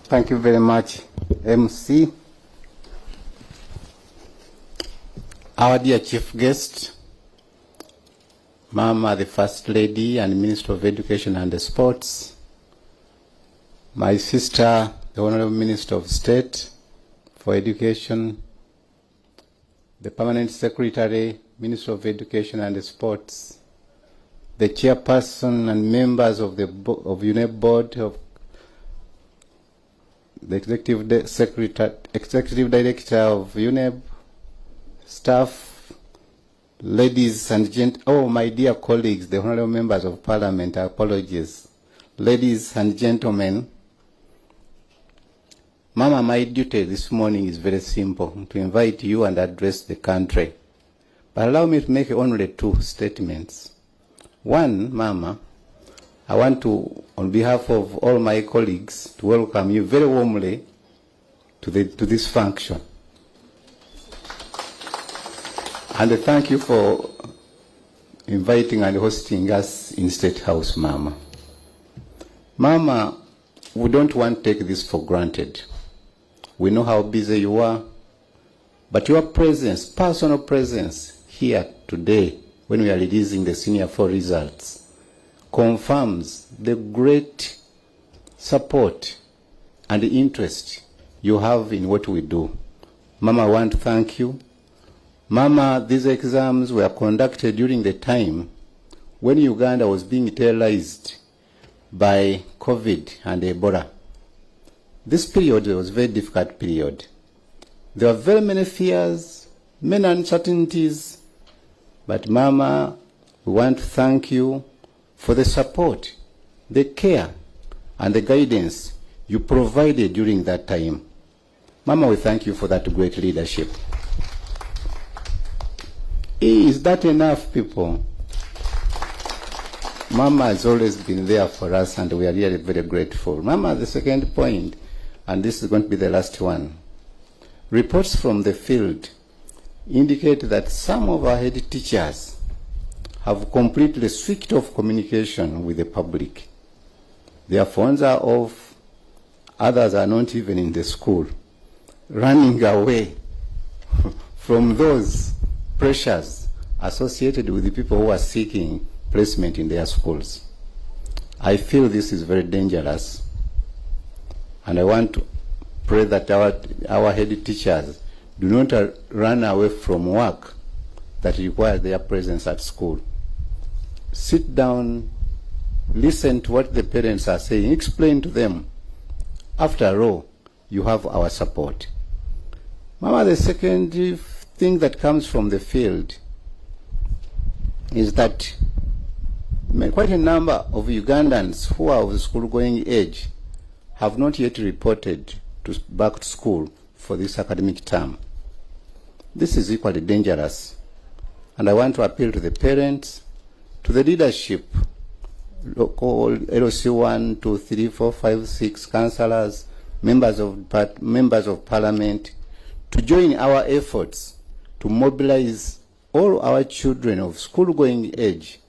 Thank you very much, MC. Our dear Chief Guest, Mama, the First Lady and Minister of Education and Sports, my sister, the Honorable Minister of State for Education, the Permanent Secretary, Minister of Education and Sports, the Chairperson and members of the UNEP Board, of the Executive Director of UNEP, staff, ladies and gentlemen, my dear colleagues, the honorable members of Parliament, apologies. Ladies and gentlemen, Mama, my duty this morning is very simple, to invite you and address the country. But allow me to make only 2 statements. One, Mama, I want to, on behalf of all my colleagues, to welcome you very warmly to this function. And thank you for inviting and hosting us in State House, Mama. Mama, we don't want to take this for granted. We know how busy you are, but your presence, personal presence here today, when we are releasing the Senior 4 results, confirms the great support and interest you have in what we do. Mama, I want to thank you. Mama, these exams were conducted during the time when Uganda was being terrorized by COVID and Ebola. This period was a very difficult period. There were very many fears, many uncertainties, but Mama, we want to thank you for the support, the care, and the guidance you provided during that time. Mama, we thank you for that great leadership. Is that enough, people? Mama has always been there for us, and we are really very grateful. Mama, the second point, and this is going to be the last one. Reports from the field indicate that some of our head teachers have completely switched off communication with the public. Their phones are off, others are not even in the school, running away from those pressures associated with the people who are seeking placement in their schools. I feel this is very dangerous, and I want to pray that our head teachers do not run away from work that requires their presence at school. Sit down, listen to what the parents are saying, explain to them. After all, you have our support. Mama, the second thing that comes from the field is that quite a number of Ugandans who are of the school-going age have not yet reported back to school for this academic term. This is equally dangerous, and I want to appeal to the parents, to the leadership, local LOC 1, 2, 3, 4, 5, 6, councillors, members of Parliament, to join our efforts to mobilize all our children of school-going age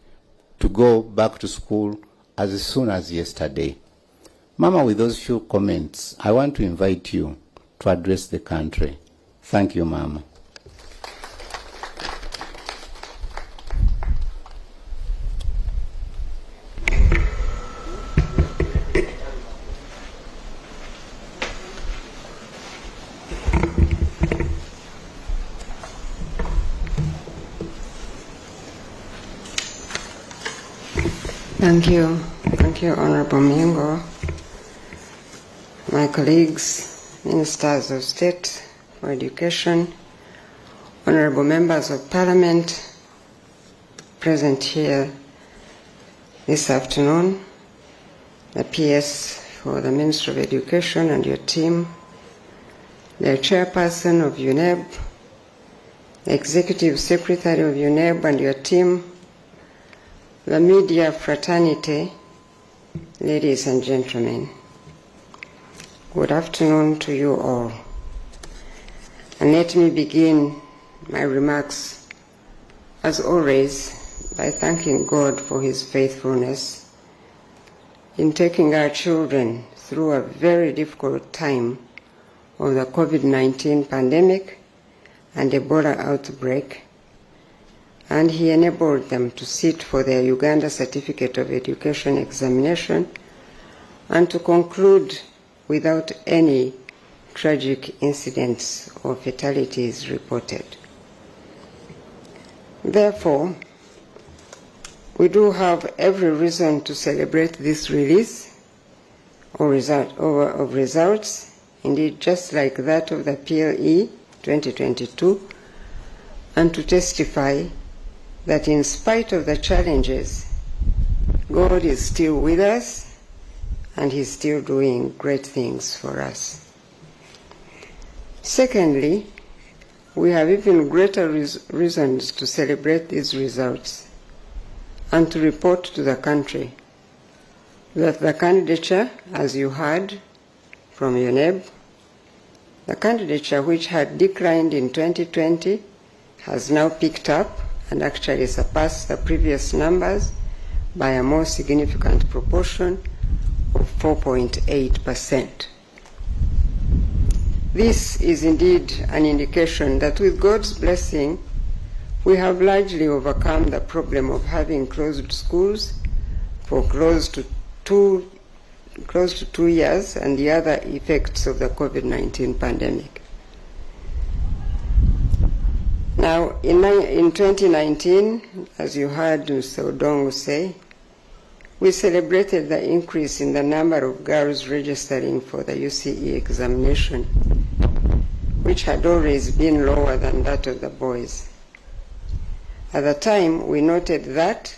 to go back to school as soon as yesterday. Mama, with those few comments, I want to invite you to address the country. Thank you, Mama. Thank you. Thank you, Honorable Mingo. My colleagues, Ministers of State for Education, Honorable Members of Parliament present here this afternoon, the PS for the Ministry of Education and your team, the Chairperson of UNEB, the Executive Secretary of UNEB and your team, the media fraternity, ladies and gentlemen, good afternoon to you all. And let me begin my remarks, as always, by thanking God for His faithfulness in taking our children through a very difficult time of the COVID-19 pandemic and Ebola outbreak, and He enabled them to sit for their Uganda Certificate of Education examination and to conclude without any tragic incidents or fatalities reported. Therefore, we do have every reason to celebrate this release of results, indeed just like that of the PLE 2022, and to testify that in spite of the challenges, God is still with us and He's still doing great things for us. Secondly, we have even greater reasons to celebrate these results and to report to the country that the candidature, as you heard from UNEB, the candidature which had declined in 2020 has now picked up and actually surpassed the previous numbers by a more significant proportion of 4.8%. This is indeed an indication that with God's blessing, we have largely overcome the problem of having closed schools for close to two years and the other effects of the COVID-19 pandemic. Now, in 2019, as you heard Mr. Odongo say, we celebrated the increase in the number of girls registering for the UCE examination, which had always been lower than that of the boys. At the time, we noted that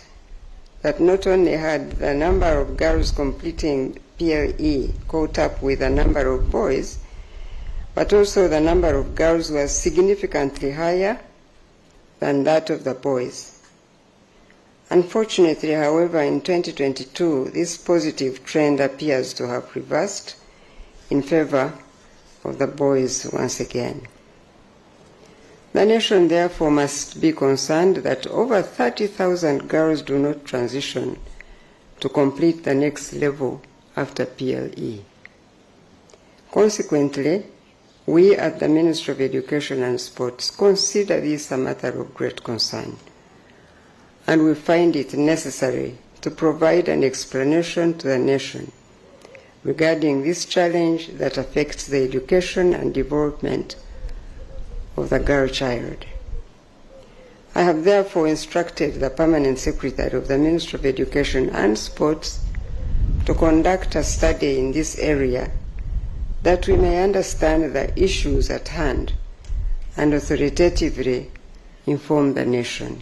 not only had the number of girls completing PLE caught up with the number of boys, but also the number of girls was significantly higher than that of the boys. Unfortunately, however, in 2022, this positive trend appears to have reversed in favor of the boys once again. The nation, therefore, must be concerned that over 30,000 girls do not transition to complete the next level after PLE. Consequently, we at the Ministry of Education and Sports consider this a matter of great concern, and we find it necessary to provide an explanation to the nation regarding this challenge that affects the education and development of the girl child. I have therefore instructed the Permanent Secretary of the Ministry of Education and Sports to conduct a study in this area that we may understand the issues at hand and authoritatively inform the nation.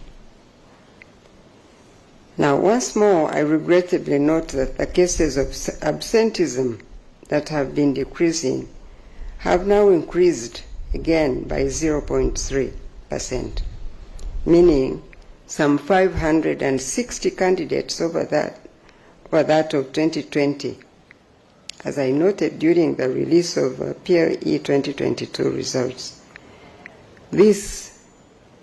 Now, once more, I regrettably note that the cases of absenteeism that have been decreasing have now increased again by 0.3%, meaning some 560 candidates over that of 2020, as I noted during the release of PLE 2022 results. This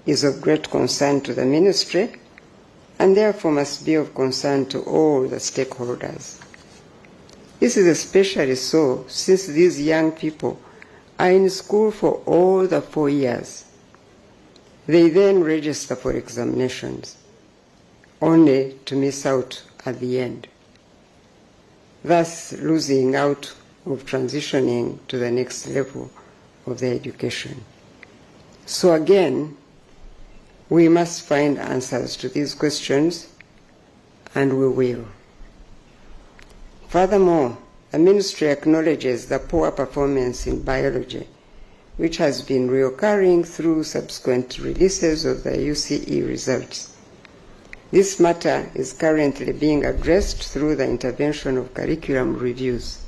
is of great concern to the ministry and therefore must be of concern to all the stakeholders. This is especially so since these young people are in school for all the 4 years. They then register for examinations, only to miss out at the end, thus losing out of transitioning to the next level of their education. So again, we must find answers to these questions, and we will. Furthermore, the ministry acknowledges the poor performance in biology, which has been reoccurring through subsequent releases of the UCE results. This matter is currently being addressed through the intervention of curriculum reviews.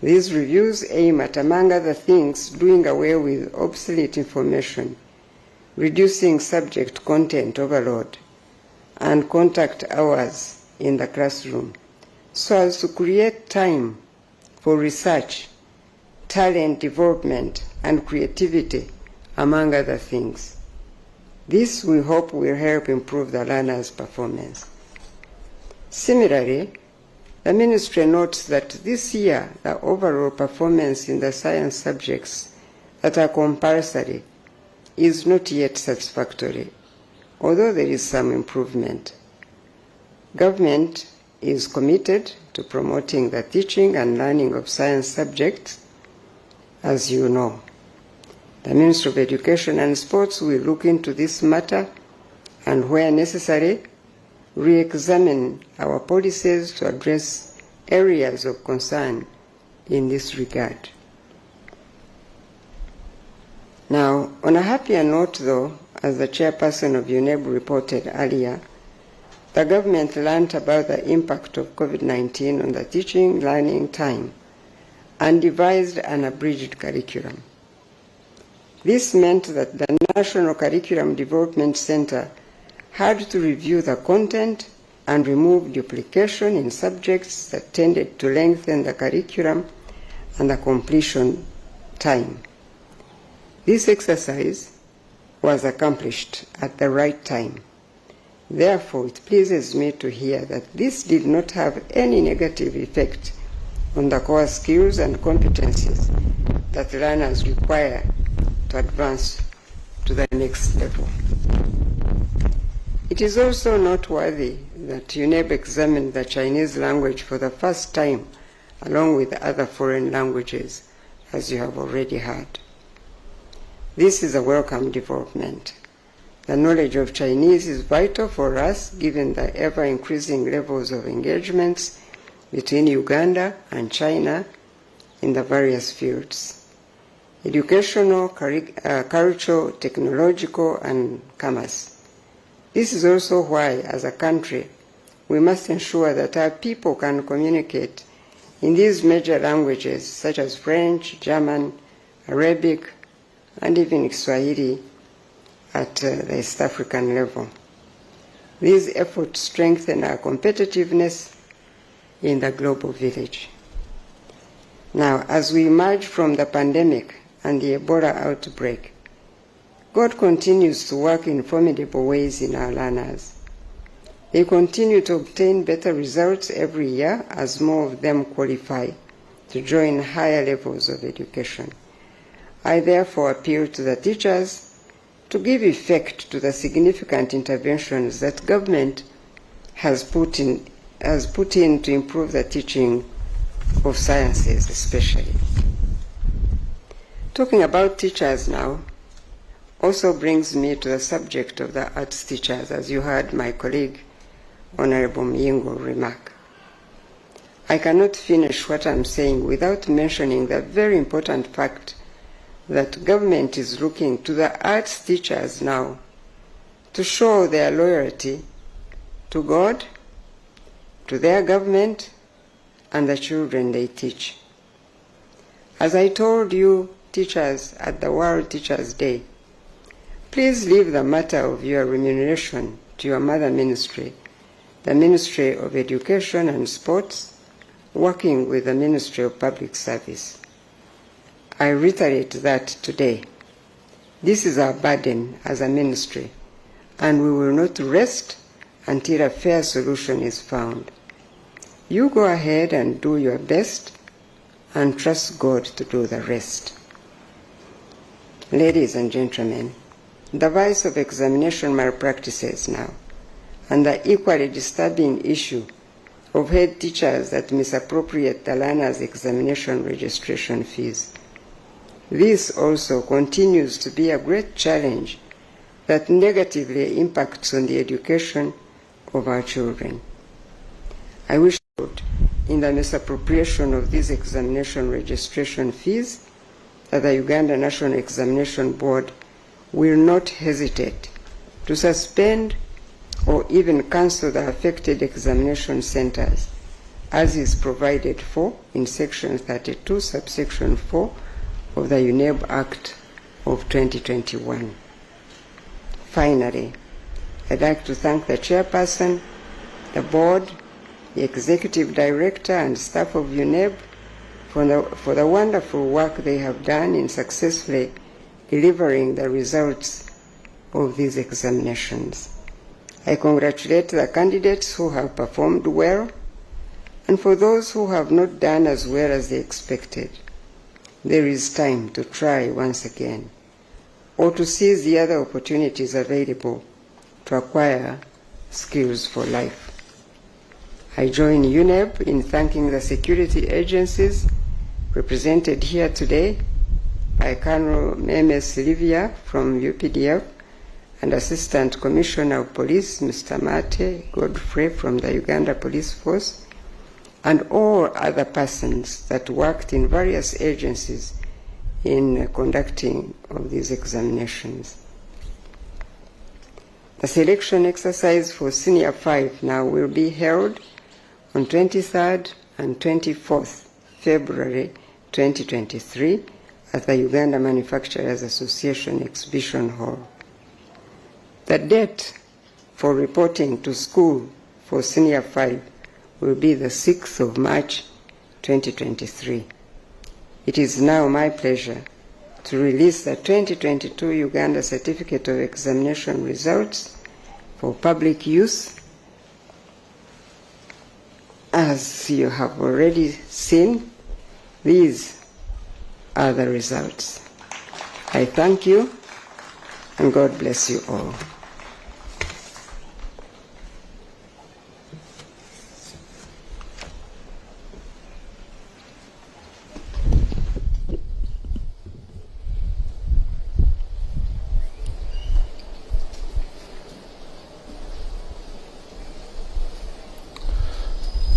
These reviews aim at, among other things, doing away with obsolete information, reducing subject content overload, and contact hours in the classroom, so as to create time for research, talent development, and creativity, among other things. This, we hope, will help improve the learners' performance. Similarly, the ministry notes that this year, the overall performance in the science subjects that are compulsory is not yet satisfactory, although there is some improvement. Government is committed to promoting the teaching and learning of science subjects, as you know. The Ministry of Education and Sports will look into this matter and, where necessary, re-examine our policies to address areas of concern in this regard. Now, on a happier note though, as the chairperson of UNEB reported earlier, the government learned about the impact of COVID-19 on the teaching learning time and devised an abridged curriculum. This meant that the National Curriculum Development Center had to review the content and remove duplication in subjects that tended to lengthen the curriculum and the completion time. This exercise was accomplished at the right time. Therefore, it pleases me to hear that this did not have any negative effect on the core skills and competencies that learners require to advance to the next level. It is also noteworthy that UNEB examined the Chinese language for the first time, along with other foreign languages, as you have already heard. This is a welcome development. The knowledge of Chinese is vital for us, given the ever-increasing levels of engagements between Uganda and China in the various fields: educational, cultural, technological, and commerce. This is also why, as a country, we must ensure that our people can communicate in these major languages such as French, German, Arabic, and even Swahili at the East African level. These efforts strengthen our competitiveness in the global village. Now, as we emerge from the pandemic and the Ebola outbreak, God continues to work in formidable ways in our learners. They continue to obtain better results every year as more of them qualify to join higher levels of education. I therefore appeal to the teachers to give effect to the significant interventions that government has put in to improve the teaching of sciences especially. Talking about teachers now also brings me to the subject of the arts teachers, as you heard my colleague, Honorable Myingo, remark. I cannot finish what I'm saying without mentioning the very important fact that government is looking to the arts teachers now to show their loyalty to God, to their government, and the children they teach. As I told you, teachers, at the World Teachers' Day, please leave the matter of your remuneration to your mother ministry, the Ministry of Education and Sports, working with the Ministry of Public Service. I reiterate that today. This is our burden as a ministry, and we will not rest until a fair solution is found. You go ahead and do your best and trust God to do the rest. Ladies and gentlemen, the vice of examination malpractices now, and the equally disturbing issue of head teachers that misappropriate the learners' examination registration fees. This also continues to be a great challenge that negatively impacts on the education of our children. I wish in the misappropriation of these examination registration fees that the Uganda National Examination Board will not hesitate to suspend or even cancel the affected examination centers, as is provided for in Section 32, subsection 4 of the UNEB Act of 2021. Finally, I'd like to thank the chairperson, the board, the executive director and staff of UNEB for the wonderful work they have done in successfully delivering the results of these examinations. I congratulate the candidates who have performed well, and for those who have not done as well as they expected, there is time to try once again, or to seize the other opportunities available to acquire skills for life. I join UNEB in thanking the security agencies represented here today by Colonel Memes Livia from UPDF and Assistant Commissioner of Police Mr. Mate Godfrey from the Uganda Police Force, and all other persons that worked in various agencies in conducting of these examinations. The selection exercise for Senior 5 now will be held on 23rd and 24th February 2023 at the Uganda Manufacturers Association Exhibition Hall. The date for reporting to school for Senior 5 will be the 6th of March 2023. It is now my pleasure to release the 2022 Uganda Certificate of Examination results for public use. As you have already seen, these are the results. I thank you, and God bless you all.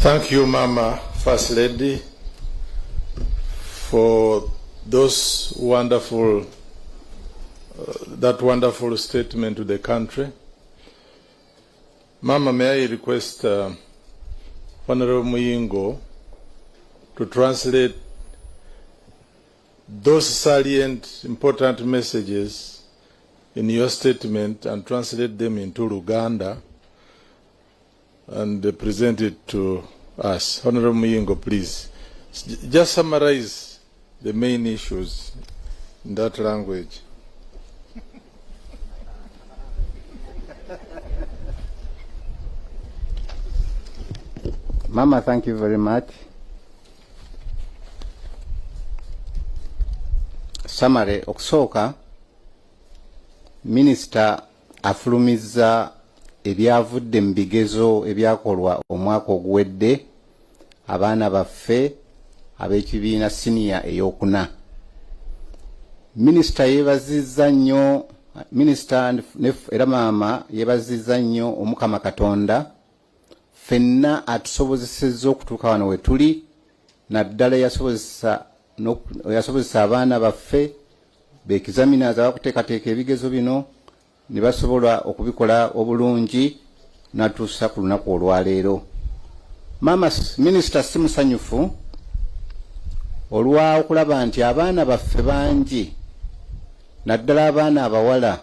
Thank you, Mama First Lady, for those wonderful, that wonderful statement to the country. Mama, may I request Honorable Muyingo to translate those salient, important messages in your statement and translate them into Luganda and present it to us. Honorable Muyingo, please. Just summarize the main issues in that language. Mama, thank you very much. Summary, okusooka, Minister afulumiza ebyavudde mu bigezo ebyakolwa omwaka oguwedde abaana baffe ab'ekibiina siniya ey'okuna. Minisita yeebazizza nnyo, Minisita era Maama yeebazizza nnyo Omukama Katonda ffenna atusobozesezza okutuuka wano we tuli, naddala yasobozesa abaana baffe beekizamina abakuteekateeka ebigezo bino ne basobola okubikola obulungi natuusa ku lunaku olwaleero. Maama Minisita si musanyufu olwa okulaba nti abaana baffe bangi naddala abaana abawala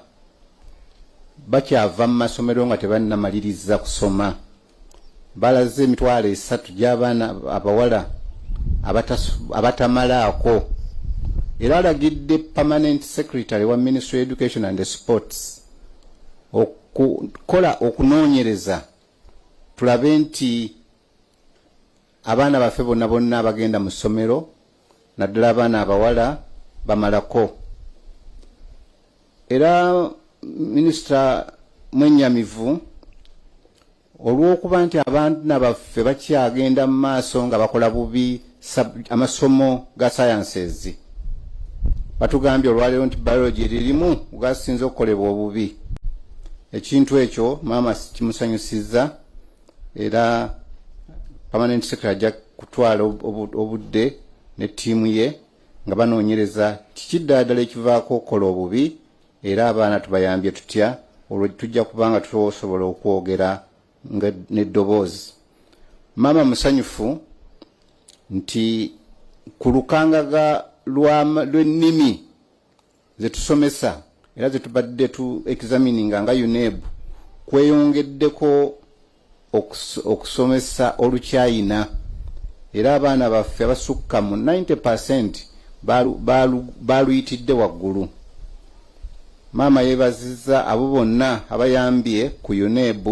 bakyava mu masomero nga tebannamaliriza kusoma. Balaze emitwalo 3 gy'abaana abawala abatamalaako, era alagidde Permanent Secretary wa Ministry of Education and Sports okukola okunoonyereza tulabe nti abaana baffe bonna bonna abagenda mu ssomero naddala abaana abawala bamalako. Era minisita mwennyamivu olw'okuba nti abaana baffe bakyagenda mu maaso nga bakola bubi amasomo ga sciences. Batugambye olwaleero nti biology lirimu ugasinza okukolebwa obubi. Ekintu ekyo maama kimusanyusizza era permanent secretary ajja kutwala obudde ne ttiimu ye nga banoonyereza kiki ddala ekivaako okukola obubi, era abaana tubayambye tutya olwo tujja kubanga tusobola okwogera n'eddoboozi. Maama musanyufu nti ku lukangaga lw'ennimi ze tusomesa era ze tubadde tu examininga nga UNEB kweyongeddeko okusomesa Oluchina, era abaana baffe abasukka mu 90% baluyitidde waggulu. Maama yeebazizza abo bonna abayambye ku UNEB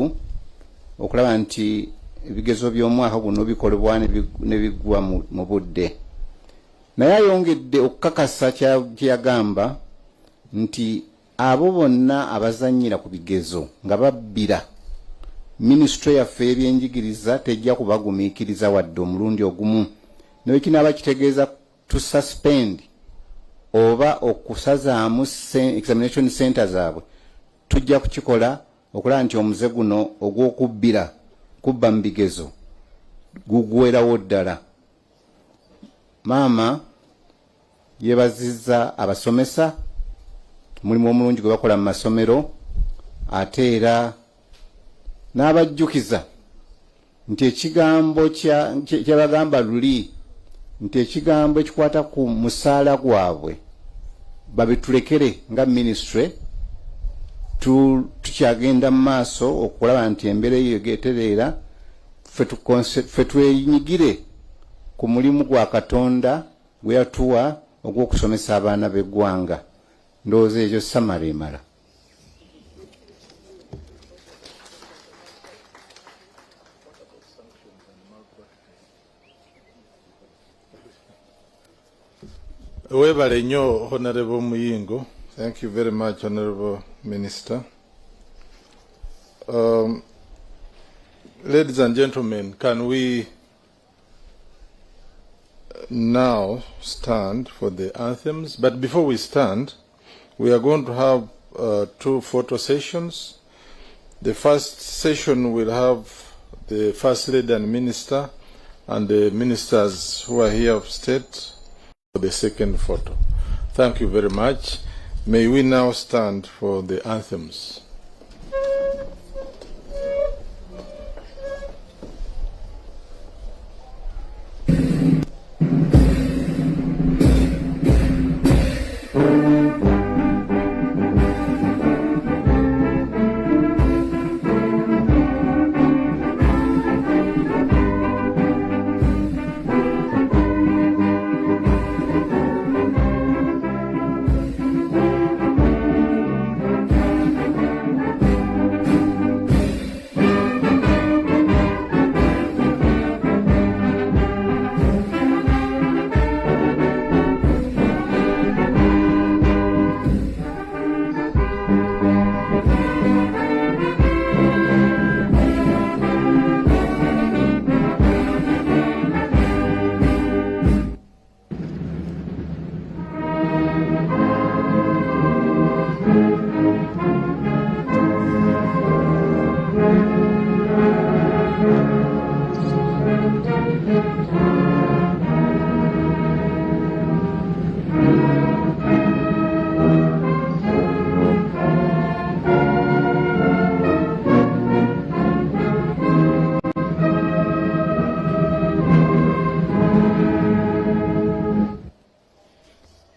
okulaba nti ebigezo by'omwaka guno bikolebwa ne biggwa mu budde. Naye ayongedde okukakasa kyeyagamba nti abo bonna abazannyira ku bigezo nga babbira, minisitule yaffe y'ebyenjigiriza tejja kubagumiikiriza wadde omulundi ogumu. Nekinaaba kitegeeza to suspend oba okusazaamu examination center zaabwe, tujja kukikola okulaba nti omuze guno ogw'okubbira kubba mu bigezo guggweerawo ddala. Maama yeebazizza abasomesa mulimu omulungi gwe bakola mu masomero, ate era n'abajjukiza nti ekigambo kyabagamba luli nti ekigambo ekikwata ku musaala gwabwe babitulekere nga ministry, tukyagenda mu maaso okulaba nti embeera eyo egeetereera ffe twenyigire ku mulimu gwa Katonda gwe yatuwa ogw'okusomesa abaana b'eggwanga. Ndowooza ekyo samara emala. Webale nnyo Honorable Muyingo. Thank you very much, Honorable Minister. Ladies and gentlemen, can we now stand for the anthems? But before we stand, we are going to have 2 photo sessions. The first session will have the First Lady and Minister and the ministers who are here of state for the second photo. Thank you very much. May we now stand for the anthems.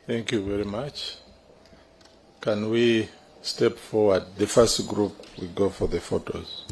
Thank you very much. Can we step forward? The first group, we go for the photos.